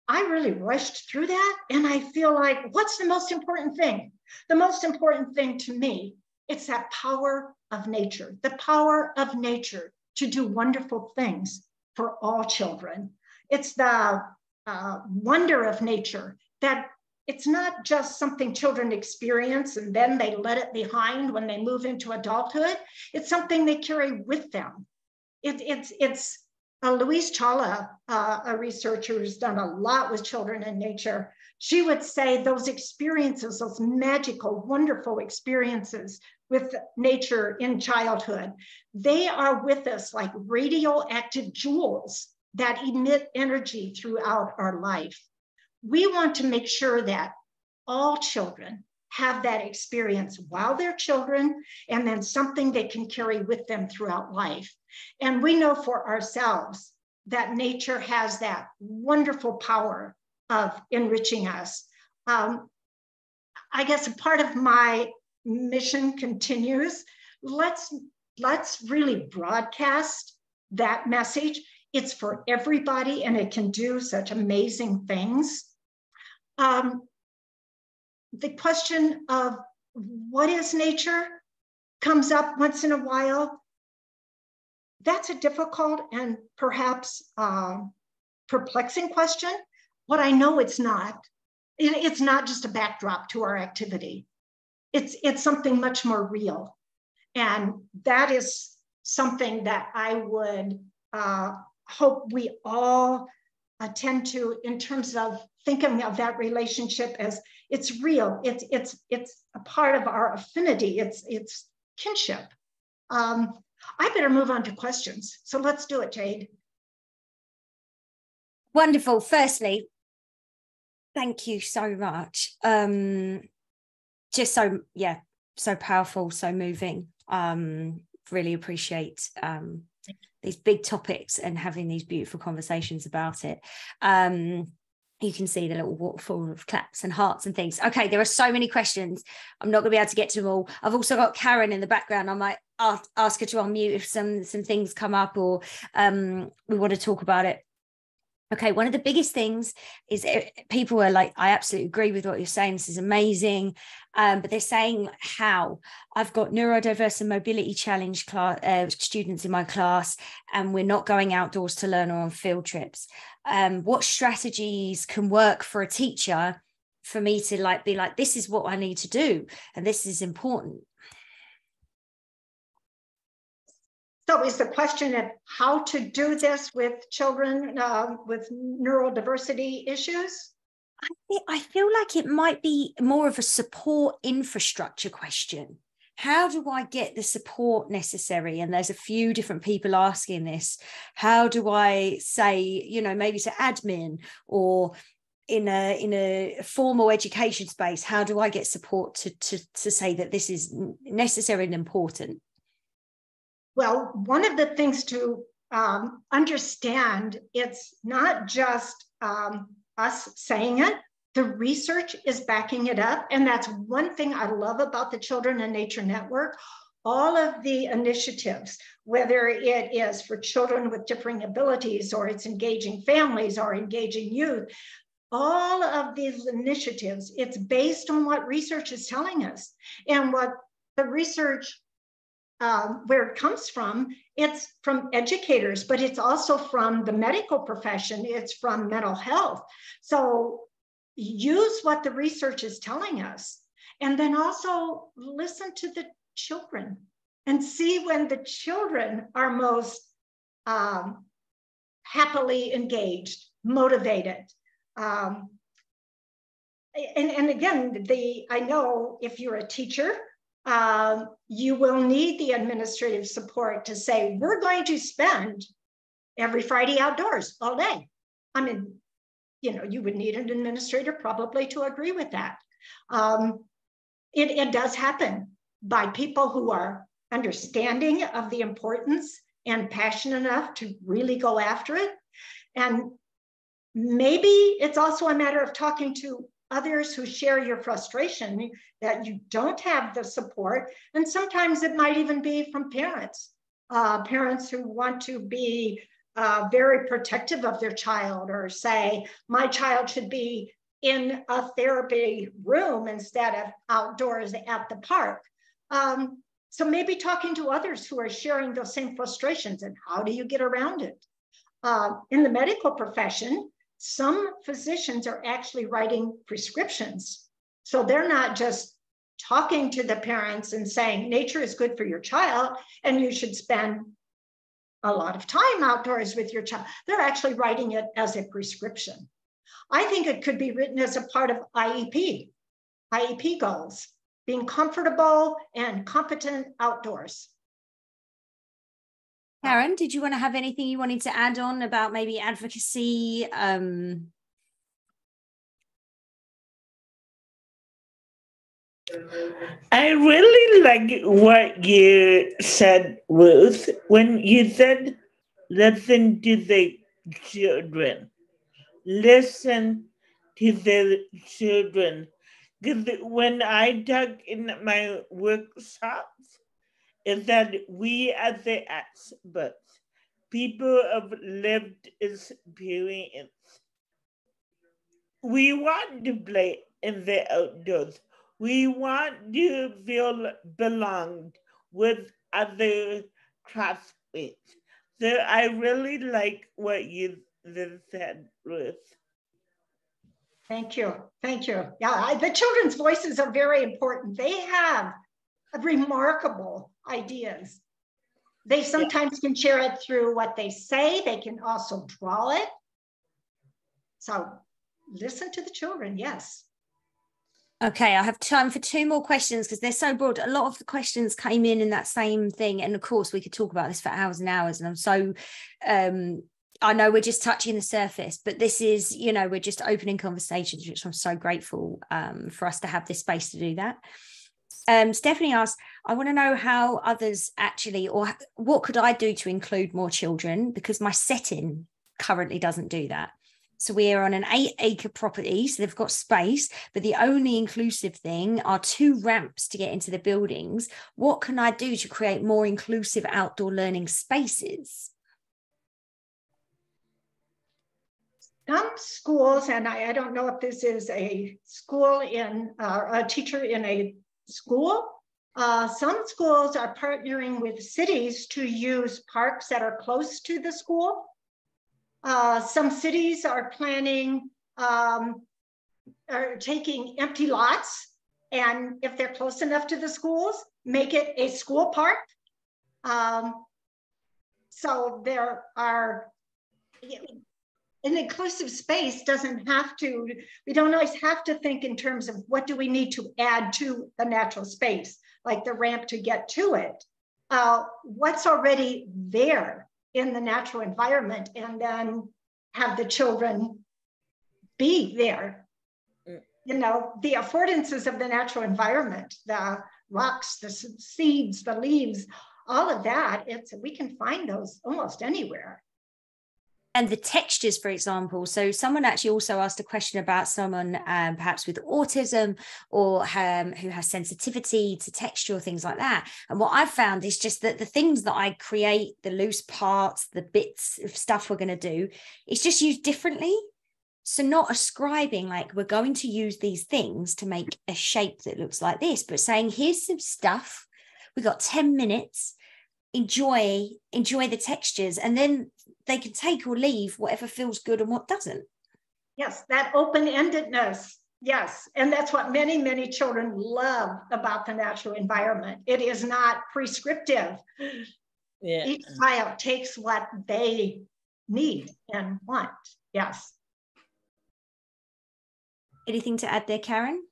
Speaker 4: I really rushed through that, and I feel like, what's the most important thing? The most important thing to me It's that power of nature, the power of nature to do wonderful things for all children. It's the wonder of nature, that it's not just something children experience and then they let it behind when they move into adulthood. It's something they carry with them. It's Louise Chawla, a researcher who's done a lot with children and nature. She would say those experiences, those magical, wonderful experiences with nature in childhood, they are with us like radioactive jewels that emit energy throughout our life. We want to make sure that all children have that experience while they're children, and then something they can carry with them throughout life. And we know for ourselves that nature has that wonderful power of enriching us. I guess a part of my mission continues. Let's really broadcast that message. It's for everybody, and it can do such amazing things. The question of what is nature comes up once in a while. That's a difficult and perhaps perplexing question, but I know it's not. It's not just a backdrop to our activity. It's something much more real. And that is something that I would hope we all attend to in terms of thinking of that relationship as it's real. It's a part of our affinity. It's kinship. I better move on to questions. So let's do it, Jade.
Speaker 1: Wonderful. Firstly, thank you so much. Just so powerful, so moving. Really appreciate these big topics and having these beautiful conversations about it. You can see the little waterfall of claps and hearts and things. Okay, there are so many questions. I'm not going to be able to get to them all. I've also got Karen in the background. I might ask her to unmute if some things come up or we want to talk about it. Okay, one of the biggest things is people are like, I absolutely agree with what you're saying. This is amazing. But they're saying how. I've got neurodiverse and mobility challenge students in my class, and we're not going outdoors to learn or on field trips. What strategies can work for a teacher for me to be like, this is what I need to do, and this is important?
Speaker 4: So is the question of how to do this with children with neurodiversity issues?
Speaker 1: I feel like it might be more of a support infrastructure question. How do I get the support necessary? And there's a few different people asking this. How do I say, maybe to admin or in a formal education space, how do I get support to say that this is necessary and important?
Speaker 4: Well, one of the things to understand, it's not just us saying it. The research is backing it up. And that's one thing I love about the Children in Nature Network. All of the initiatives, whether it is for children with differing abilities, or it's engaging families or engaging youth, all of these initiatives, it's based on what research is telling us. And what the research where it comes from, it's from educators, but it's also from the medical profession. It's from mental health. So use what the research is telling us, and then also listen to the children and see when the children are most happily engaged, motivated. And again, I know if you're a teacher, you will need the administrative support to say, we're going to spend every Friday outdoors all day. I mean, you would need an administrator probably to agree with that. It does happen by people who are understanding of the importance and passionate enough to really go after it. And maybe it's also a matter of talking to others who share your frustration that you don't have the support. And sometimes it might even be from parents, parents who want to be very protective of their child, or say, my child should be in a therapy room instead of outdoors at the park. So maybe talking to others who are sharing those same frustrations, and how do you get around it? In the medical profession, some physicians are actually writing prescriptions. So they're not just talking to the parents and saying, nature is good for your child, and you should spend a lot of time outdoors with your child. They're actually writing it as a prescription. I think it could be written as a part of IEP goals, being comfortable and competent outdoors.
Speaker 1: Karen, did you want to have anything you wanted to add on about maybe advocacy?
Speaker 3: I really like what you said, Ruth, when you said, listen to the children. Listen to the children. Because when I talk in my workshops, is that we as the experts, people of lived experience, we want to play in the outdoors. We want to feel belonged with other classmates. So I really like what you just said, Ruth.
Speaker 4: Thank you. Thank you. Yeah, the children's voices are very important. They have remarkable ideas. They sometimes can share it through what they say. They can also draw it. So listen to the children, yes.
Speaker 1: Okay, I have time for 2 more questions because they're so broad. A lot of the questions came in that same thing. And of course, we could talk about this for hours and hours. And I'm so, I know we're just touching the surface, but this is, you know, we're just opening conversations, which I'm so grateful for us to have this space to do that. Stephanie asked, I want to know how others actually, or what could I do to include more children? Because my setting currently doesn't do that. So we are on an 8-acre property, so they've got space, but the only inclusive thing are 2 ramps to get into the buildings. What can I do to create more inclusive outdoor learning spaces?
Speaker 4: Some schools, and I don't know if this is a school in, a teacher in a school, some schools are partnering with cities to use parks that are close to the school. Some cities are planning, are taking empty lots, and if they're close enough to the schools, make it a school park. So there are, an inclusive space doesn't have to, we don't always have to think in terms of what do we need to add to the natural space, like the ramp to get to it. What's already there in the natural environment, and then have the children be there. You know, the affordances of the natural environment, the rocks, the seeds, the leaves, all of that, we can find those almost anywhere.
Speaker 1: And the textures, for example. So someone actually also asked a question about someone perhaps with autism or who has sensitivity to texture or things like that. And what I've found is just that the things that I create, the loose parts, the bits of stuff we're going to do, it's just used differently. So not ascribing like we're going to use these things to make a shape that looks like this, but saying here's some stuff. We got 10 minutes. Enjoy the textures, and then they can take or leave whatever feels good and what doesn't.
Speaker 4: Yes, that open-endedness. Yes, and that's what many, many children love about the natural environment. It is not prescriptive. Yeah. Each child takes what they need and want. Yes.
Speaker 1: Anything to add there, Karen?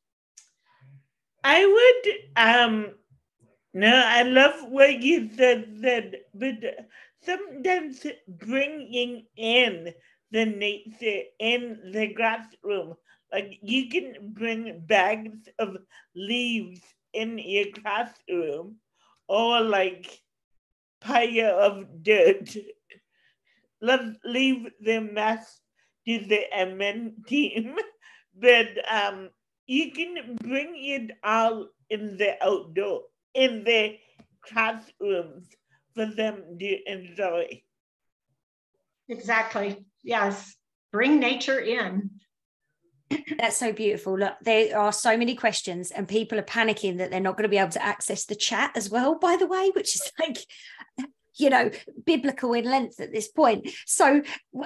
Speaker 3: I would no, I love what you said, but sometimes bringing in the nature in the classroom, like you can bring bags of leaves in your classroom, or like pile of dirt. Let's leave the mess to the admin team, but you can bring it all in the outdoor, in the classrooms for them to enjoy.
Speaker 4: Exactly. Yes. Bring nature in.
Speaker 1: That's so beautiful. Look, there are so many questions and people are panicking that they're not going to be able to access the chat as well, by the way, which is like, you know, biblical in length at this point. So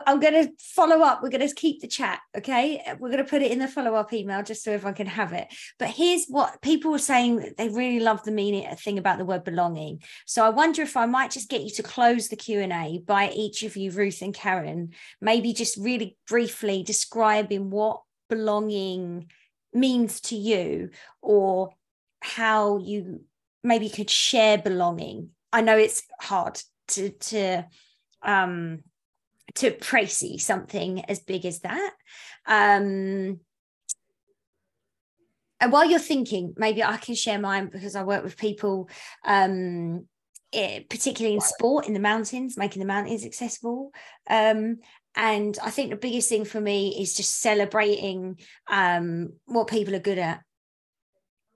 Speaker 1: I'm going to follow up. We're going to keep the chat. Okay. We're going to put it in the follow-up email just so everyone can have it. But here's what people were saying, that they really love the meaning thing about the word belonging. So I wonder if I might just get you to close the Q&A by each of you, Ruth and Karen, maybe just really briefly describing what belonging means to you, or how you maybe could share belonging. I know it's hard to précis something as big as that. And while you're thinking, maybe I can share mine, because I work with people, particularly in sport, in the mountains, making the mountains accessible. And I think the biggest thing for me is just celebrating what people are good at,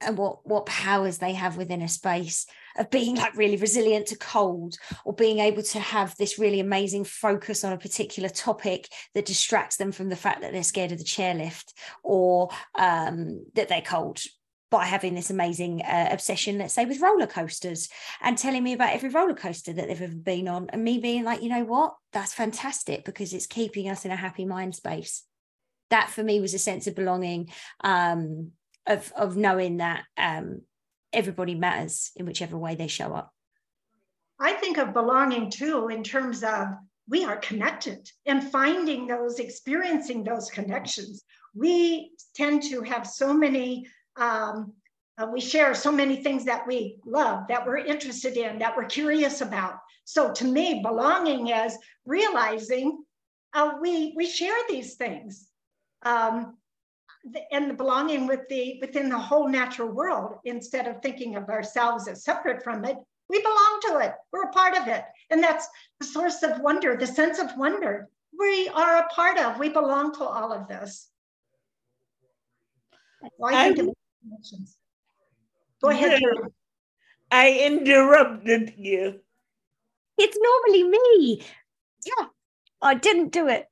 Speaker 1: and what powers they have within a space, of being like really resilient to cold, or being able to have this really amazing focus on a particular topic that distracts them from the fact that they're scared of the chairlift, or that they're cold, by having this amazing obsession, let's say, with roller coasters, and telling me about every roller coaster that they've ever been on, and me being like, you know what, that's fantastic, because it's keeping us in a happy mind space. That for me was a sense of belonging, of knowing that everybody matters in whichever way they show up.
Speaker 4: I think of belonging too in terms of we are connected, and finding those, experiencing those connections. We tend to have so many, we share so many things that we love, that we're interested in, that we're curious about. So to me, belonging is realizing we share these things. And the belonging within the whole natural world, instead of thinking of ourselves as separate from it, we belong to it. We're a part of it. And that's the source of wonder, the sense of wonder we are a part of. We belong to all of this. Well, I think of connections. Go ahead, Karen.
Speaker 3: I interrupted you.
Speaker 1: It's normally me. Yeah, I didn't do it.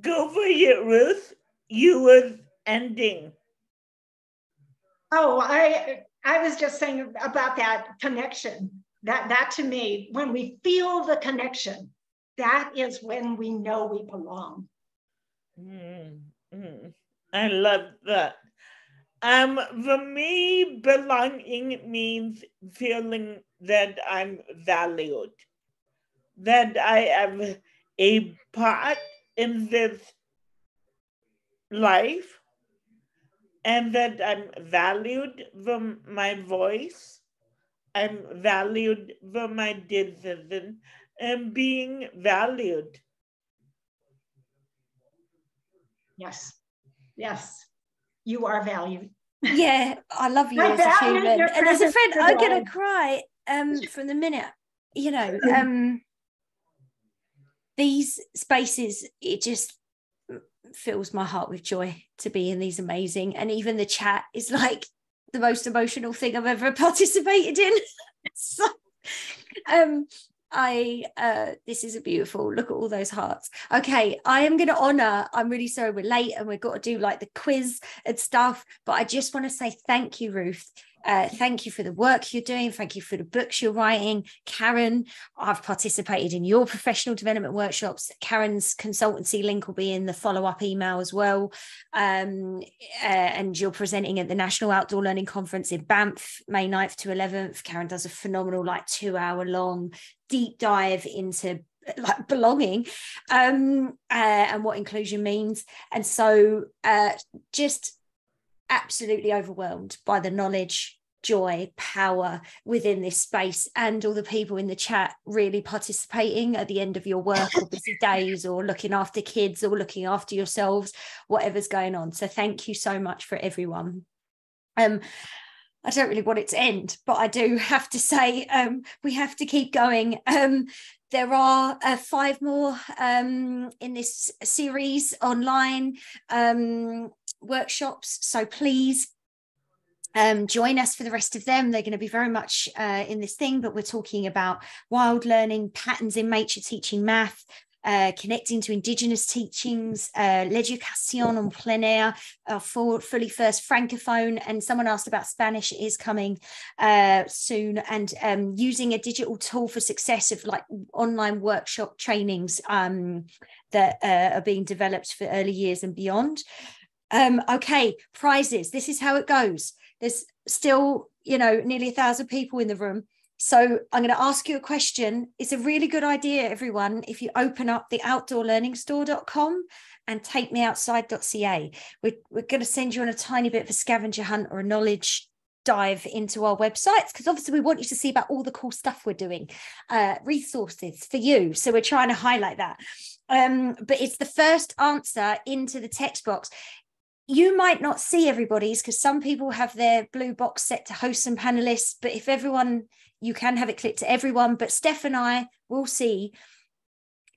Speaker 3: Go for it, Ruth. You were ending.
Speaker 4: Oh, I was just saying about that connection. That to me, when we feel the connection, that is when we know we belong.
Speaker 3: I love that. For me, belonging means feeling that I'm valued, that I am a part in this life, and that I'm valued for my voice, I'm valued for my decision, and being valued.
Speaker 4: Yes, yes, you are valued.
Speaker 1: Yeah, I love you as a human. And as a friend, I'm going to cry from the minute, you know, these spaces, it just fills my heart with joy to be in these amazing, and even the chat is like the most emotional thing I've ever participated in. So this is a beautiful, look at all those hearts. Okay, I am going to honor, I'm really sorry we're late and we've got to do like the quiz and stuff, but I just want to say thank you, Ruth. Thank you for the work you're doing. Thank you for the books you're writing. Karen, I've participated in your professional development workshops. Karen's consultancy link will be in the follow-up email as well. And you're presenting at the National Outdoor Learning Conference in Banff, May 9th to 11th. Karen does a phenomenal, like 2-hour-long deep dive into like belonging and what inclusion means. And so just absolutely overwhelmed by the knowledge, joy, power within this space, and all the people in the chat really participating at the end of your work or busy days, or looking after kids or looking after yourselves, whatever's going on. So thank you so much for everyone. I don't really want it to end, but I do have to say we have to keep going. There are 5 more in this series online workshops, so please join us for the rest of them. They're going to be very much in this thing, but we're talking about wild learning, patterns in nature, teaching math, connecting to Indigenous teachings, l'éducation en plein air, fully first francophone, and someone asked about Spanish. It is coming soon, and using a digital tool for success of like online workshop trainings that are being developed for early years and beyond. Okay, prizes. This is how it goes. There's still, nearly 1,000 people in the room. So I'm going to ask you a question. It's a really good idea, everyone, if you open up the outdoorlearningstore.com and takemeoutside.ca. We're going to send you on a tiny bit of a scavenger hunt or a knowledge dive into our websites, because obviously we want you to see about all the cool stuff we're doing, resources for you. So we're trying to highlight that. But it's the first answer into the text box. You might not see everybody's because some people have their blue box set to hosts and panelists, but if everyone, you can have it clicked to everyone, but Steph and I will see.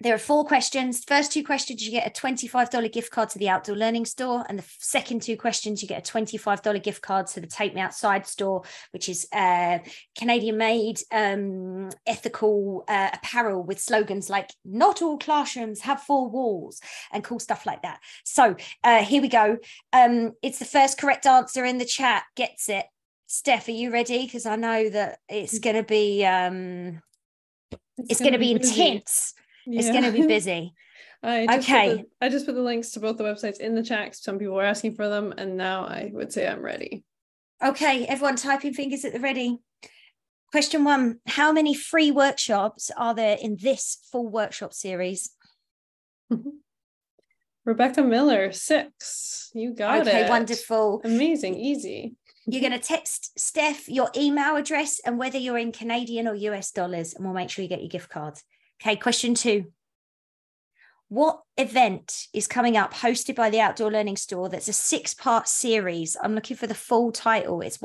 Speaker 1: There are 4 questions. First 2 questions, you get a $25 gift card to the Outdoor Learning Store. And the second 2 questions, you get a $25 gift card to the Take Me Outside store, which is Canadian-made ethical apparel with slogans like, not all classrooms have 4 walls, and cool stuff like that. So here we go. It's the first correct answer in the chat gets it. Steph, are you ready? Because I know that it's going to be intense. Yeah. It's going to be busy.
Speaker 2: I just put the links to both the websites in the chat. Some people were asking for them, and now I would say I'm ready.
Speaker 1: Okay, everyone typing fingers at the ready. Question 1, how many free workshops are there in this full workshop series?
Speaker 2: Rebecca Miller, 6. You got it.
Speaker 1: Okay, wonderful.
Speaker 2: Amazing, easy.
Speaker 1: You're going to text Steph your email address and whether you're in Canadian or US dollars, and we'll make sure you get your gift cards. Okay, question 2. What event is coming up hosted by the Outdoor Learning Store that's a 6-part series? I'm looking for the full title. It's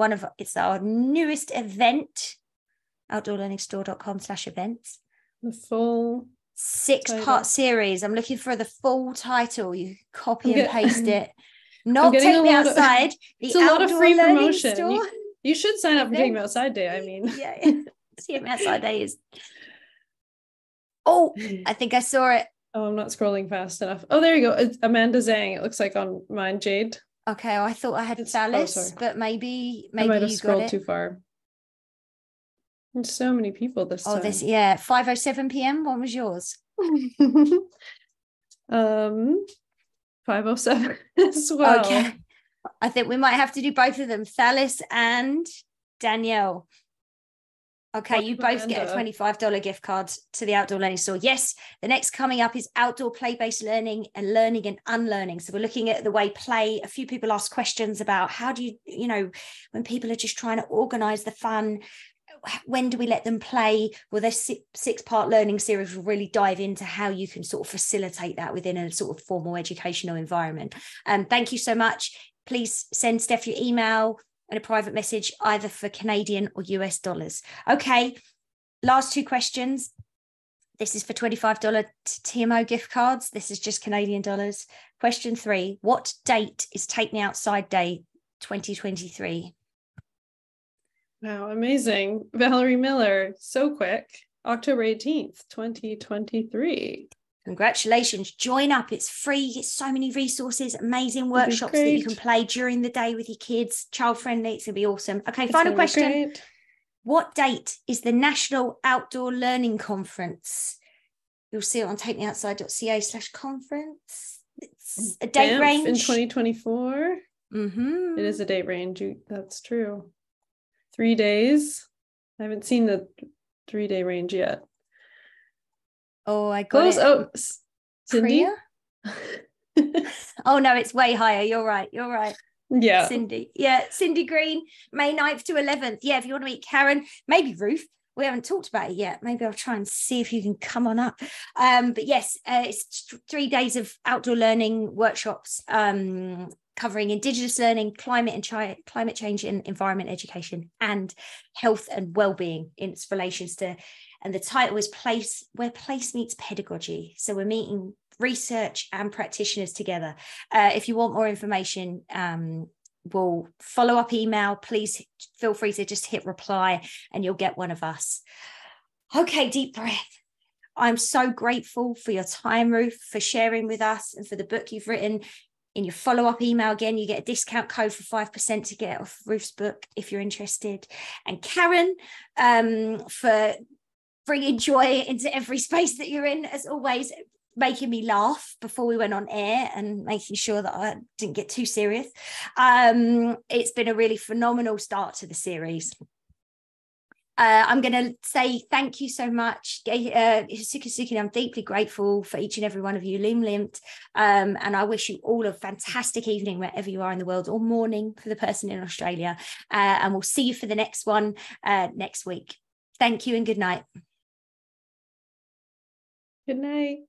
Speaker 1: our newest event, outdoorlearningstore.com/events.
Speaker 2: The full
Speaker 1: 6-part series. I'm looking for the full title. You copy and paste it. Not Take Me Outside.
Speaker 2: It's a lot of free promotion. You should sign up for Take Me Outside Day. I mean,
Speaker 1: yeah. Take Me Outside Day is. Oh, I think I saw it.
Speaker 2: Oh, I'm not scrolling fast enough. Oh, there you go. It's Amanda Zhang. It looks like on mine, Jade.
Speaker 1: Okay, I thought I had Alice, but maybe
Speaker 2: I might have
Speaker 1: you
Speaker 2: scrolled
Speaker 1: got it
Speaker 2: too far. There's so many people this time.
Speaker 1: 5:07 p.m. What was yours?
Speaker 2: 5:07 as well.
Speaker 1: Okay, I think we might have to do both of them, Thalis and Danielle. Okay, you both get a $25 gift card to the Outdoor Learning Store. Yes, the next coming up is outdoor play-based learning and learning and unlearning. So we're looking at the way play. A few people asked questions about how do you, when people are just trying to organize the fun, when do we let them play? Well, this 6-part learning series will really dive into how you can sort of facilitate that within a sort of formal educational environment. Thank you so much. Please send Steph your email and a private message either for Canadian or US dollars. Okay, last 2 questions. This is for $25 TMO gift cards. This is just Canadian dollars. Question 3, what date is Take Me Outside Day 2023?
Speaker 2: Wow, amazing. Valerie Miller, so quick. October 18th, 2023.
Speaker 1: Congratulations. Join up. It's free. It's so many resources, amazing workshops that you can play during the day with your kids, child friendly. It's going to be awesome. Okay, final question. What date is the National Outdoor Learning Conference? You'll see it on takemeoutside.ca/conference. It's a date range.
Speaker 2: In 2024.
Speaker 1: Mm-hmm.
Speaker 2: It is a date range. That's true. 3 days. I haven't seen the 3-day range yet.
Speaker 1: Oh, I got it.
Speaker 2: Oh, Cindy?
Speaker 1: Oh, no, it's way higher. You're right.
Speaker 2: Yeah.
Speaker 1: Cindy. Yeah, Cindy Green, May 9th to 11th. Yeah, if you want to meet Karen, maybe Ruth. We haven't talked about it yet. Maybe I'll try and see if you can come on up. But yes, it's 3 days of outdoor learning workshops covering Indigenous learning, climate change and environment education, and health and well-being in its relations to. And the title is Where Place Meets Pedagogy. So we're meeting research and practitioners together. If you want more information, we'll follow up email. Please feel free to just hit reply and you'll get one of us. Okay, deep breath. I'm so grateful for your time, Ruth, for sharing with us and for the book you've written. In your follow-up email, again, you get a discount code for 5% to get off Ruth's book if you're interested. And Karen, for bringing joy into every space that you're in, as always, making me laugh before we went on air and making sure that I didn't get too serious. It's been a really phenomenal start to the series. I'm going to say thank you so much. I'm deeply grateful for each and every one of you, Lim Limt, and I wish you all a fantastic evening wherever you are in the world, or morning for the person in Australia. And we'll see you for the next one next week. Thank you and good night.
Speaker 2: Good night.